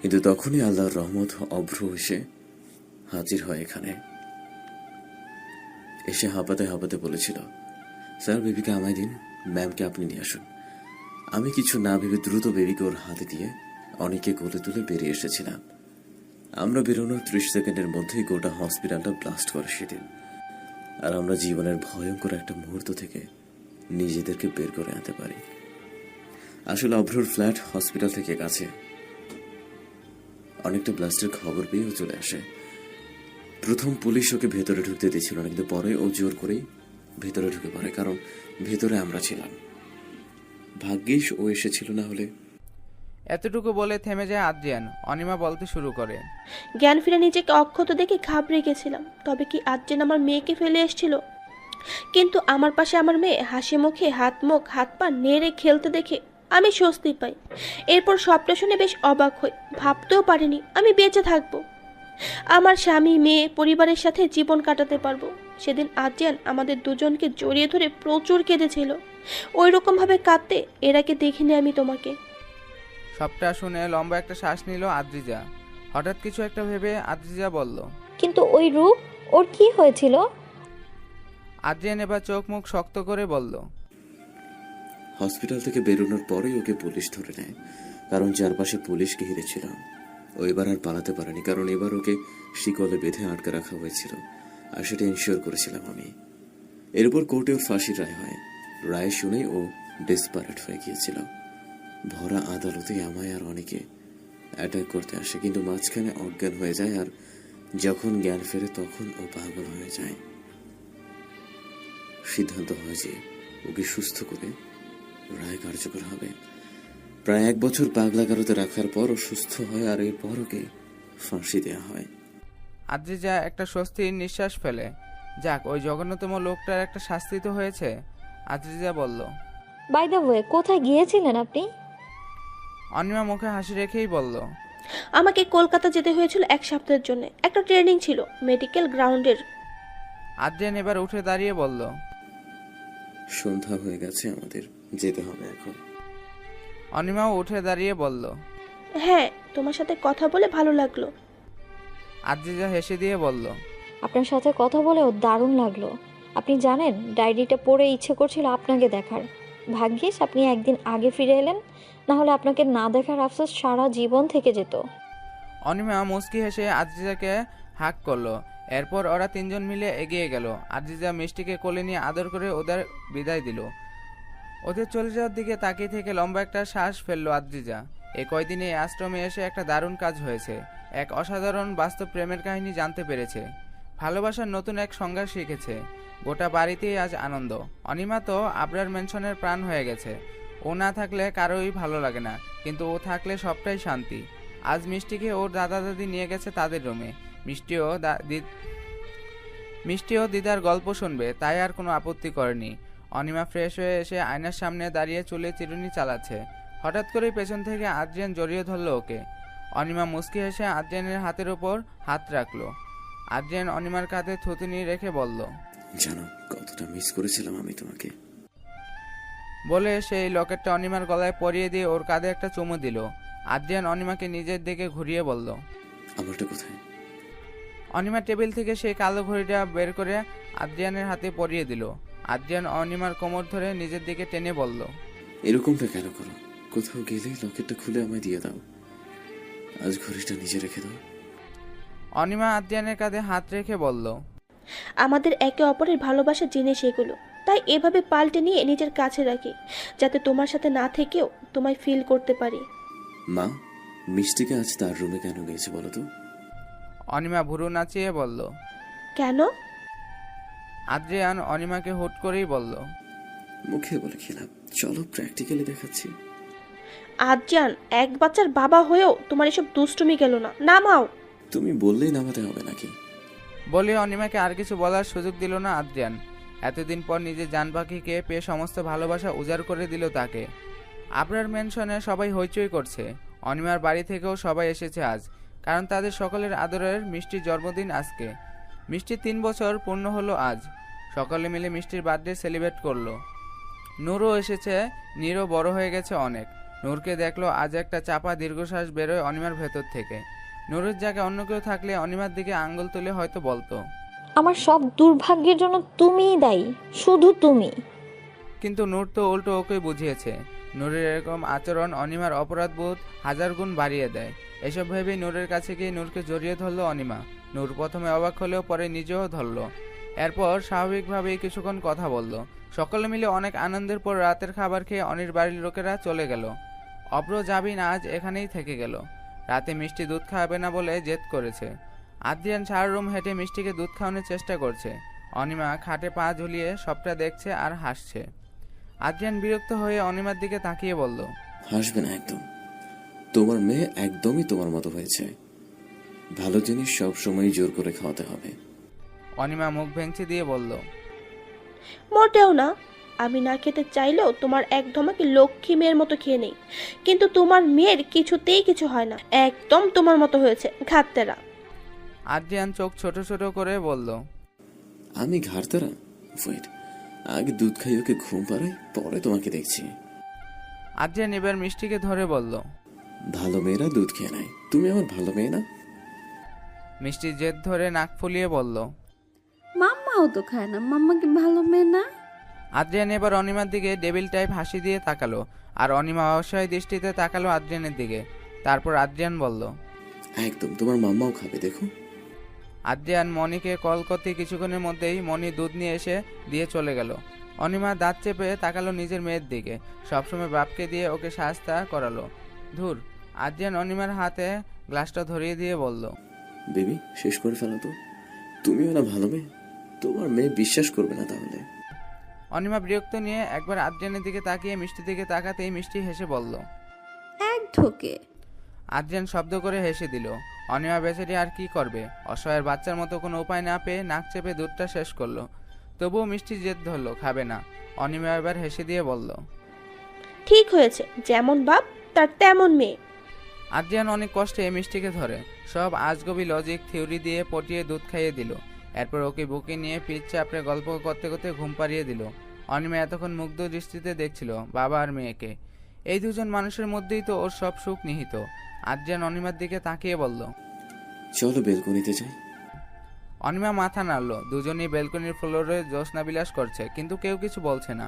কিন্তু তখনই আল্লাহর রহমত অভ্র এসে হাজির হয় এখানে। এসে হাঁপাতে হাঁপাতে বলেছিল, স্যার বেবিকে আমায় দিন, ম্যামকে আপনি নিয়ে আসুন। আমি কিছু না ভেবে দ্রুত বেবিকে ওর হাতে দিয়ে অনেকে কোলে তুলে বেরিয়ে এসেছিলাম। আমরা বেরোনোর 30 সেকেন্ডের মধ্যেই গোটা হসপিটালটা ব্লাস্ট করে সেদিন। আর আমরা জীবনের ভয়ঙ্কর একটা মুহূর্ত থেকে নিজেদেরকে বের করে আনতে পারি। আসলে অভ্রর ফ্ল্যাট হসপিটাল থেকে কাছে, অনেকটা ব্লাস্টের খবর পেয়েও চলে আসে। প্রথম পুলিশ ওকে ভেতরে ঢুকতে দিয়েছিল না, কিন্তু পরে ও জোর করেই ভেতরে ঢুকে পড়ে, কারণ ভেতরে আমরা ছিলাম। ভাগ্যিস ও এসেছিল, না হলে। এতটুকু বলে থেমে যায় আদ্রিয়ান। অনিমা বলতে শুরু করে, জ্ঞান ফিরে নিজেকে অক্ষত দেখে ঘাবড়ে গেছিলাম। তবে কি আর্যেন আমার মেয়েকে ফেলে এসেছিল? কিন্তু আমার পাশে আমার মেয়ে হাসি মুখে হাত মুখ হাত পা নেড়ে খেলতে দেখে আমি স্বস্তি পাই। এরপর সবটা শুনে বেশ অবাক হই। ভাবতেও পারিনি আমি বেঁচে থাকবো, আমার স্বামী মেয়ে পরিবারের সাথে জীবন কাটাতে পারবো। সেদিন আর্যেন আমাদের দুজনকে জড়িয়ে ধরে প্রচুর কেঁদেছিল। ওই রকম ভাবে কাঁদতে এর আগে দেখিনি আমি তোমাকে। সবটা শুনে লম্বা একটা শ্বাস নিল আদ্রিজা। হঠাৎ কিছু একটা ভেবে আদ্রিজা বলল, কিন্তু ওই রূপ, ওর কি হয়েছিল? আদ্রিয়ান এবার চোখ মুখ শক্ত করে বলল, হসপিটাল থেকে বেরোনোর পরেই ওকে পুলিশ ধরে নেয়, কারণ চারপাশে পুলিশকে ঘিরে ছিল। ও এবার আর পালাতে পারেনি, কারণ এবার ওকে শিকলে বেঁধে আটকে রাখা হয়েছিল, আর সেটা ইনশিওর করেছিলাম আমি। এরপর কোর্টে ওর ফাঁসির রায় হয়। রায় শুনেই ও ডেসপারেট হয়ে গিয়েছিল। ভরা আদালতে আমায় আর অনেকে অ্যাটাক করতে আসে, কিন্তু মাঝখানে অজ্ঞান হয়ে যায়, আর যখন জ্ঞান ফেরে তখন ও পাগল হয়ে যায়। সিদ্ধান্ত হয় যে ওকে সুস্থ করে রায় কার্যকর হবে। প্রায় 1 বছর পাগলাগারোতে রাখার পর ও সুস্থ হয়, আর এরপর ওকে ফাঁসি দেওয়া হয়। আদ্রিজা একটা স্বস্তির নিঃশ্বাস ফেলে। যাক, ওই জঘন্যতম লোকটার একটা শাস্তি তো হয়েছে। আদ্রিজা বলল, বাই দ্য ওয়ে, কোথায় গিয়েছিলেন আপনি? অনিমা মুখে হাসি রেখেই বলল, আমাকে কলকাতা যেতে হয়েছিল 1 সপ্তাহের জন্য, একটা ট্রেনিং ছিল মেডিকেল গ্রাউন্ডের। আদ্রিয়ান এবার উঠে দাঁড়িয়ে বলল, সন্ধ্যা হয়ে গেছে, আমাদের যেতে হবে এখন। অনিমাও উঠে দাঁড়িয়ে বলল, হ্যাঁ, তোমার সাথে কথা বলে ভালো লাগলো। আদ্রিজা হেসে দিয়ে বলল, আপনার সাথে কথা বলেও দারুণ লাগলো। আপনি জানেন, ডায়েরিটা পড়ে ইচ্ছে করছিল আপনাকে দেখার। ভাগ্যিস আপনি একদিন আগে ফিরে এলেন, না হলে আপনাকে না দেখার আফসোস সারা জীবন থেকে যেত। অনিমা মুস্কি হেসে আদ্রিজাকে হাঁক করলো। এরপর ওরা 3 জন মিলে এগিয়ে গেল। আদ্রিজা মিষ্টিকে কোলে নিয়ে আদর করে ওদের বিদায় দিল। ওদের চলে যাওয়ার দিকে তাকিয়ে থেকে লম্বা একটা শ্বাস ফেললো আদ্রিজা। এই কয়দিনে এই আশ্রমে এসে একটা দারুণ কাজ হয়েছে। এক অসাধারণ বাস্তব প্রেমের কাহিনী জানতে পেরেছে। ভালোবাসার নতুন এক সংজ্ঞা শিখেছে। গোটা বাড়িতেই আজ আনন্দ। অনিমা তো আবরার মেনশনের প্রাণ হয়ে গেছে। ও না থাকলে কারোই ভালো লাগে না, কিন্তু ও থাকলে সবটাই শান্তি। আজ মিষ্টিকে ওর দাদা দাদি নিয়ে গেছে তাদের রুমে। মিষ্টিও দিদার গল্প শুনবে, তাই আর কোনো আপত্তি করেনি। অনিমা ফ্রেশ হয়ে এসে আয়নার সামনে দাঁড়িয়ে চুলে চিরুনি চালাচ্ছে। হঠাৎ করেই পেছন থেকে আদ্রিয়ান জড়িয়ে ধরল ওকে। অনিমা মুস্কি হেসে আদ্রিয়ানের হাতের ওপর হাত রাখলো। আদ্রিয়ান অনিমার কাঁধে থুতনি রেখে বলল, জানো কতটা মিস করেছিলাম আমি তোমাকে। বলে সেই লকেটটা অনিমার গলায় পরিয়ে দিয়ে ওর কাঁধে একটা চুমু দিল। আদ্রিয়ান অনিমাকে নিজের দিকে ঘুরিয়ে বলল, আমারটা কোথায়? অনিমা টেবিল থেকে সেই কালো ঘড়িটা বের করে আদ্রিয়ানের হাতে পরিয়ে দিল। আদ্রিয়ান অনিমার কোমর ধরে নিজের দিকে টেনে বলল, এরকমটা কেন করো? কোথাও গেলে লকেটটা খুলে আমায় দিয়ে দাও, আজ ঘড়িটা নিজে রেখে দাও। অনিমা আদ্রিয়ানের কাঁধে হাত রেখে বলল, আমাদের একে অপরের ভালোবাসার জিনিস এগুলো, তাই এভাবে পাল্টে নিয়ে নিজের কাছে রাখি, যাতে তোমার সাথে না থেকেও তোমায় ফিল করতে পারি। মা, মিষ্টিকে আজ তার রুমে কেন গেছে বলো তো? অনিমা ভুরু নাচিয়ে বলল, কেন? আদ্রিয়ান অনিমাকে হুট করেই বলল, মুখে বলে খেলাম, চলো প্র্যাকটিক্যালি দেখাচ্ছি। আদ্রিয়ান, এক বাচ্চার বাবা হয়েও তোমার এসব দুষ্টুমি গেল না, নামাও। তুমি বললেই নামাতে হবে নাকি? বলে অনিমাকে আর কিছু বলার সুযোগ দিল না আদ্রিয়ান। এতদিন পর নিজের জান পাখিকে পেয়ে সমস্ত ভালোবাসা উজাড় করে দিল তাকে। আবরার মেনশনে সবাই হইচই করছে। অনিমার বাড়ি থেকেও সবাই এসেছে আজ, কারণ তাদের সকলের আদরের মিষ্টির জন্মদিন আজকে। মিষ্টির 3 বছর পূর্ণ হলো আজ। সকলে মিলে মিষ্টির বার্থডে সেলিব্রেট করলো। নূরও এসেছে, নীরও বড় হয়ে গেছে অনেক। নূরকে দেখলো আজ একটা চাপা দীর্ঘশ্বাস বেরোয় অনিমার ভেতর থেকে। নূরের জায়গায় অন্য কেউ থাকলে অনিমার দিকে আঙ্গুল তুলে হয়তো বলতো, আমার সব দুর্ভাগ্যের জন্য তুমিই দায়ী, শুধু তুমি। কিন্তু নূর তো উল্টো ওকে বুঝিয়েছে। নূরের এরকম আচরণ অনিমার অপরাধবোধ হাজার গুণ বাড়িয়ে দেয়। এসব ভেবেই নূরের কাছে গিয়ে নূরকে জড়িয়ে ধরলো অনিমা। নূর প্রথমে অবাক হলেও পরে নিজেও ধরলো। এরপর স্বাভাবিকভাবেই কিছুক্ষণ কথা বলল। সকলে মিলে অনেক আনন্দের পর রাতের খাবার খেয়ে অনির বাড়ির লোকেরা চলে গেল। অব্র জাবিন আজ এখানেই থেকে গেল। রাতে মিষ্টি দুধ খাওয়াবে না বলে জেদ করেছে। আদ্রিয়ান সারা রুম হেঁটে মিষ্টিকে দুধ খাওয়ানোর চেষ্টা করছে। অনিমা খাটে পা ঝুলিয়ে সবটা দেখছে আর হাসছে। আদ্রিয়ান বিরক্ত হয়ে অনিমার দিকে তাকিয়ে বলল, হাসবে না একদম। তোমার মেয়ে একদমই তোমার মতো হয়েছে। ভালো জিনিস সব সময় জোর করে খাওয়াতে হবে। অনিমা মুখ ভেঙচি দিয়ে বলল, মোটেও না। আমি না খেতে চাইলেও তোমার এক ধমাকে লক্ষ্মী মেয়ের মতো খেয়ে নেই, কিন্তু তোমার মেয়ের কিছুতেই কিছু হয় না, একদম তোমার মতো হয়েছে ঘাটতেরা। আদ্রিয়ান চোখ ছোট ছোট করে বলল, আমি ঘাড়তারা? ওয়েট, আগে দুধ খাই ওকে ঘুম পাড়াই, পরে তোমাকে দেখছি। আদ্রিয়ান এবার মিষ্টিকে ধরে বলল, ভালো মেয়েরা দুধ খেয়ে নেয়, তুমি আমার ভালো মেয়ে না? মিষ্টি জেদ ধরে নাক ফুলিয়ে বলল, মাম্মাও তো খায় না, মাম্মা কি ভালো মেয়ে না? আদ্রিয়ান এবার অনিমার দিকে ডেভিল টাইপ হাসি দিয়ে তাকালো, আর অনিমা অসহায় দৃষ্টিতে তাকালো আদ্রিয়ানের দিকে। তারপর আদ্রিয়ান বলল, একদম, তোমার মাম্মাও খাবে, দেখো। আদ্রিয়ান মনিকে কল করতে কিছুক্ষণের মধ্যেই মনি দুধ নিয়ে এসে দিয়ে চলে গেল। অনিমা দাঁত চেপে তাকালো নিজের মেয়ের দিকে। সবসময় বাপকে দিয়ে ওকে শাস্তা করালো। ধুর। আদ্রিয়ান অনিমার হাতে গ্লাসটা ধরিয়ে দিয়ে বলল, বেবি, শেষ করে ফেলো তো। তুমিও না ভালো মেয়ে, তোমার মেয়ে বিশ্বাস করবে না তাহলে। অনিমা বিরক্ত নিয়ে একবার আদ্রিয়ানের দিকে তাকিয়ে মিষ্টির দিকে তাকাতেই মিষ্টি হেসে বলল, এক ঢোকে। আদ্রিয়ান শব্দ করে হেসে দিল। অনিমা বেচারি আর কি করবে, অসহায়ের বাচ্চার মতো কোনো উপায় না পেয়ে নাক চেপে দুধটা শেষ করলো। তবুও মিষ্টি জেদ ধরলো খাবে না। অনিমা এবার হেসে দিয়ে বলল, ঠিক হয়েছে, যেমন বাপ তার তেমন মেয়ে। আদ্রিয়ান অনেক কষ্টে মিষ্টিকে ধরে সব আজগবি লজিক থিওরি দিয়ে পটিয়ে দুধ খাইয়ে দিল। এরপর ওকে বুকে নিয়ে পিঠ চাপড়ে গল্প করতে করতে ঘুম পাড়িয়ে দিল। অনিমা এতক্ষণ মুগ্ধ দৃষ্টিতে দেখছিল বাবা আর মেয়েকে। এই দুজন মানুষের মধ্যেই তো ওর সব সুখ নিহিত। আদ্রিয়ান অনিমার দিকে তাকিয়ে বলল, চলো বেলকনিতে যাই। অনিমা মাথা নাড়ল। দুজনেই বেলকনির ফ্লোরে জ্যোৎস্না বিলাস করছে, কিন্তু কেউ কিছু বলছে না।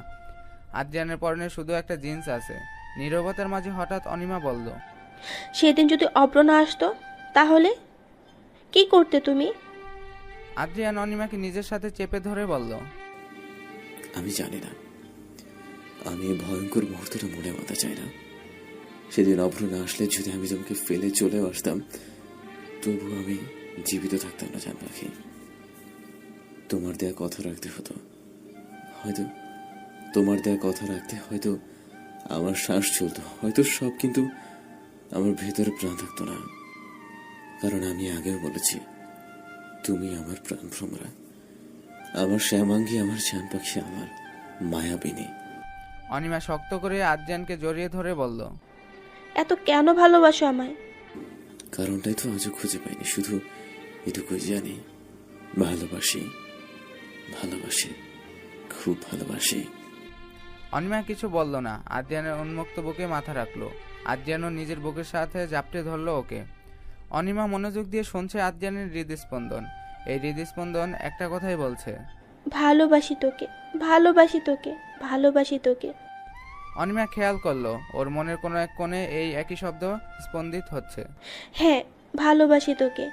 আদ্রিয়ানের পরনে শুধু একটা জিন্স আছে। নীরবতার মাঝে হঠাৎ অনিমা বলল, সেদিন যদি অব্র না আসতো তাহলে কি করতে তুমি? আদ্রিয়ান অনিমাকে নিজের সাথে চেপে ধরে বলল, আমি জানি না, আমি এই ভয়ঙ্কর মুহূর্তটা মনে মাথা চাই না। সেদিন অভ্র না আসলে যদি আমি তোমাকে ফেলে চলেও আসতাম, তবু আমি জীবিত থাকতাম না জান পাখি। তোমার দেয়া কথা রাখতে হতো, হয়তো তোমার দেয়া কথা রাখতে হয়তো আমার শ্বাস চলতো, হয়তো সব, কিন্তু আমার ভেতরে প্রাণ থাকতো না। কারণ আমি আগেও বলেছি, তুমি আমার প্রাণ ভ্রমরা, আমার শ্যামাঙ্গী, আমার জান পাখি, আমার মায়াবিনী। অনিমা শক্ত করে আদ্রিয়ানকে জড়িয়ে ধরে বলল, এত কেন ভালোবাসো আমায়? কারণটাই তো আজও খুঁজে পাইনি, শুধু এটুকুই জানি, ভালোবাসি, ভালোবাসি, খুব ভালোবাসি। অনিমা কিছু বলল না। আদ্রিয়ানের উন্মুক্ত বুকে মাথা রাখলো। আদ্রিয়ানও নিজের বুকের সাথে জাপটে ধরলো ওকে। অনিমা মনোযোগ দিয়ে শুনছে আদ্রিয়ানের হৃদস্পন্দন। এই হৃদস্পন্দন একটা কথাই বলছে, ভালোবাসি তোকে, ভালোবাসি তোকে, ভালোবাসি তোকে। অনিমা খেয়াল করলো ওর মনের কোনো এক কোণে এই একই শব্দ স্পন্দিত হচ্ছে। হ্যাঁ, ভালোবাসি তোকে,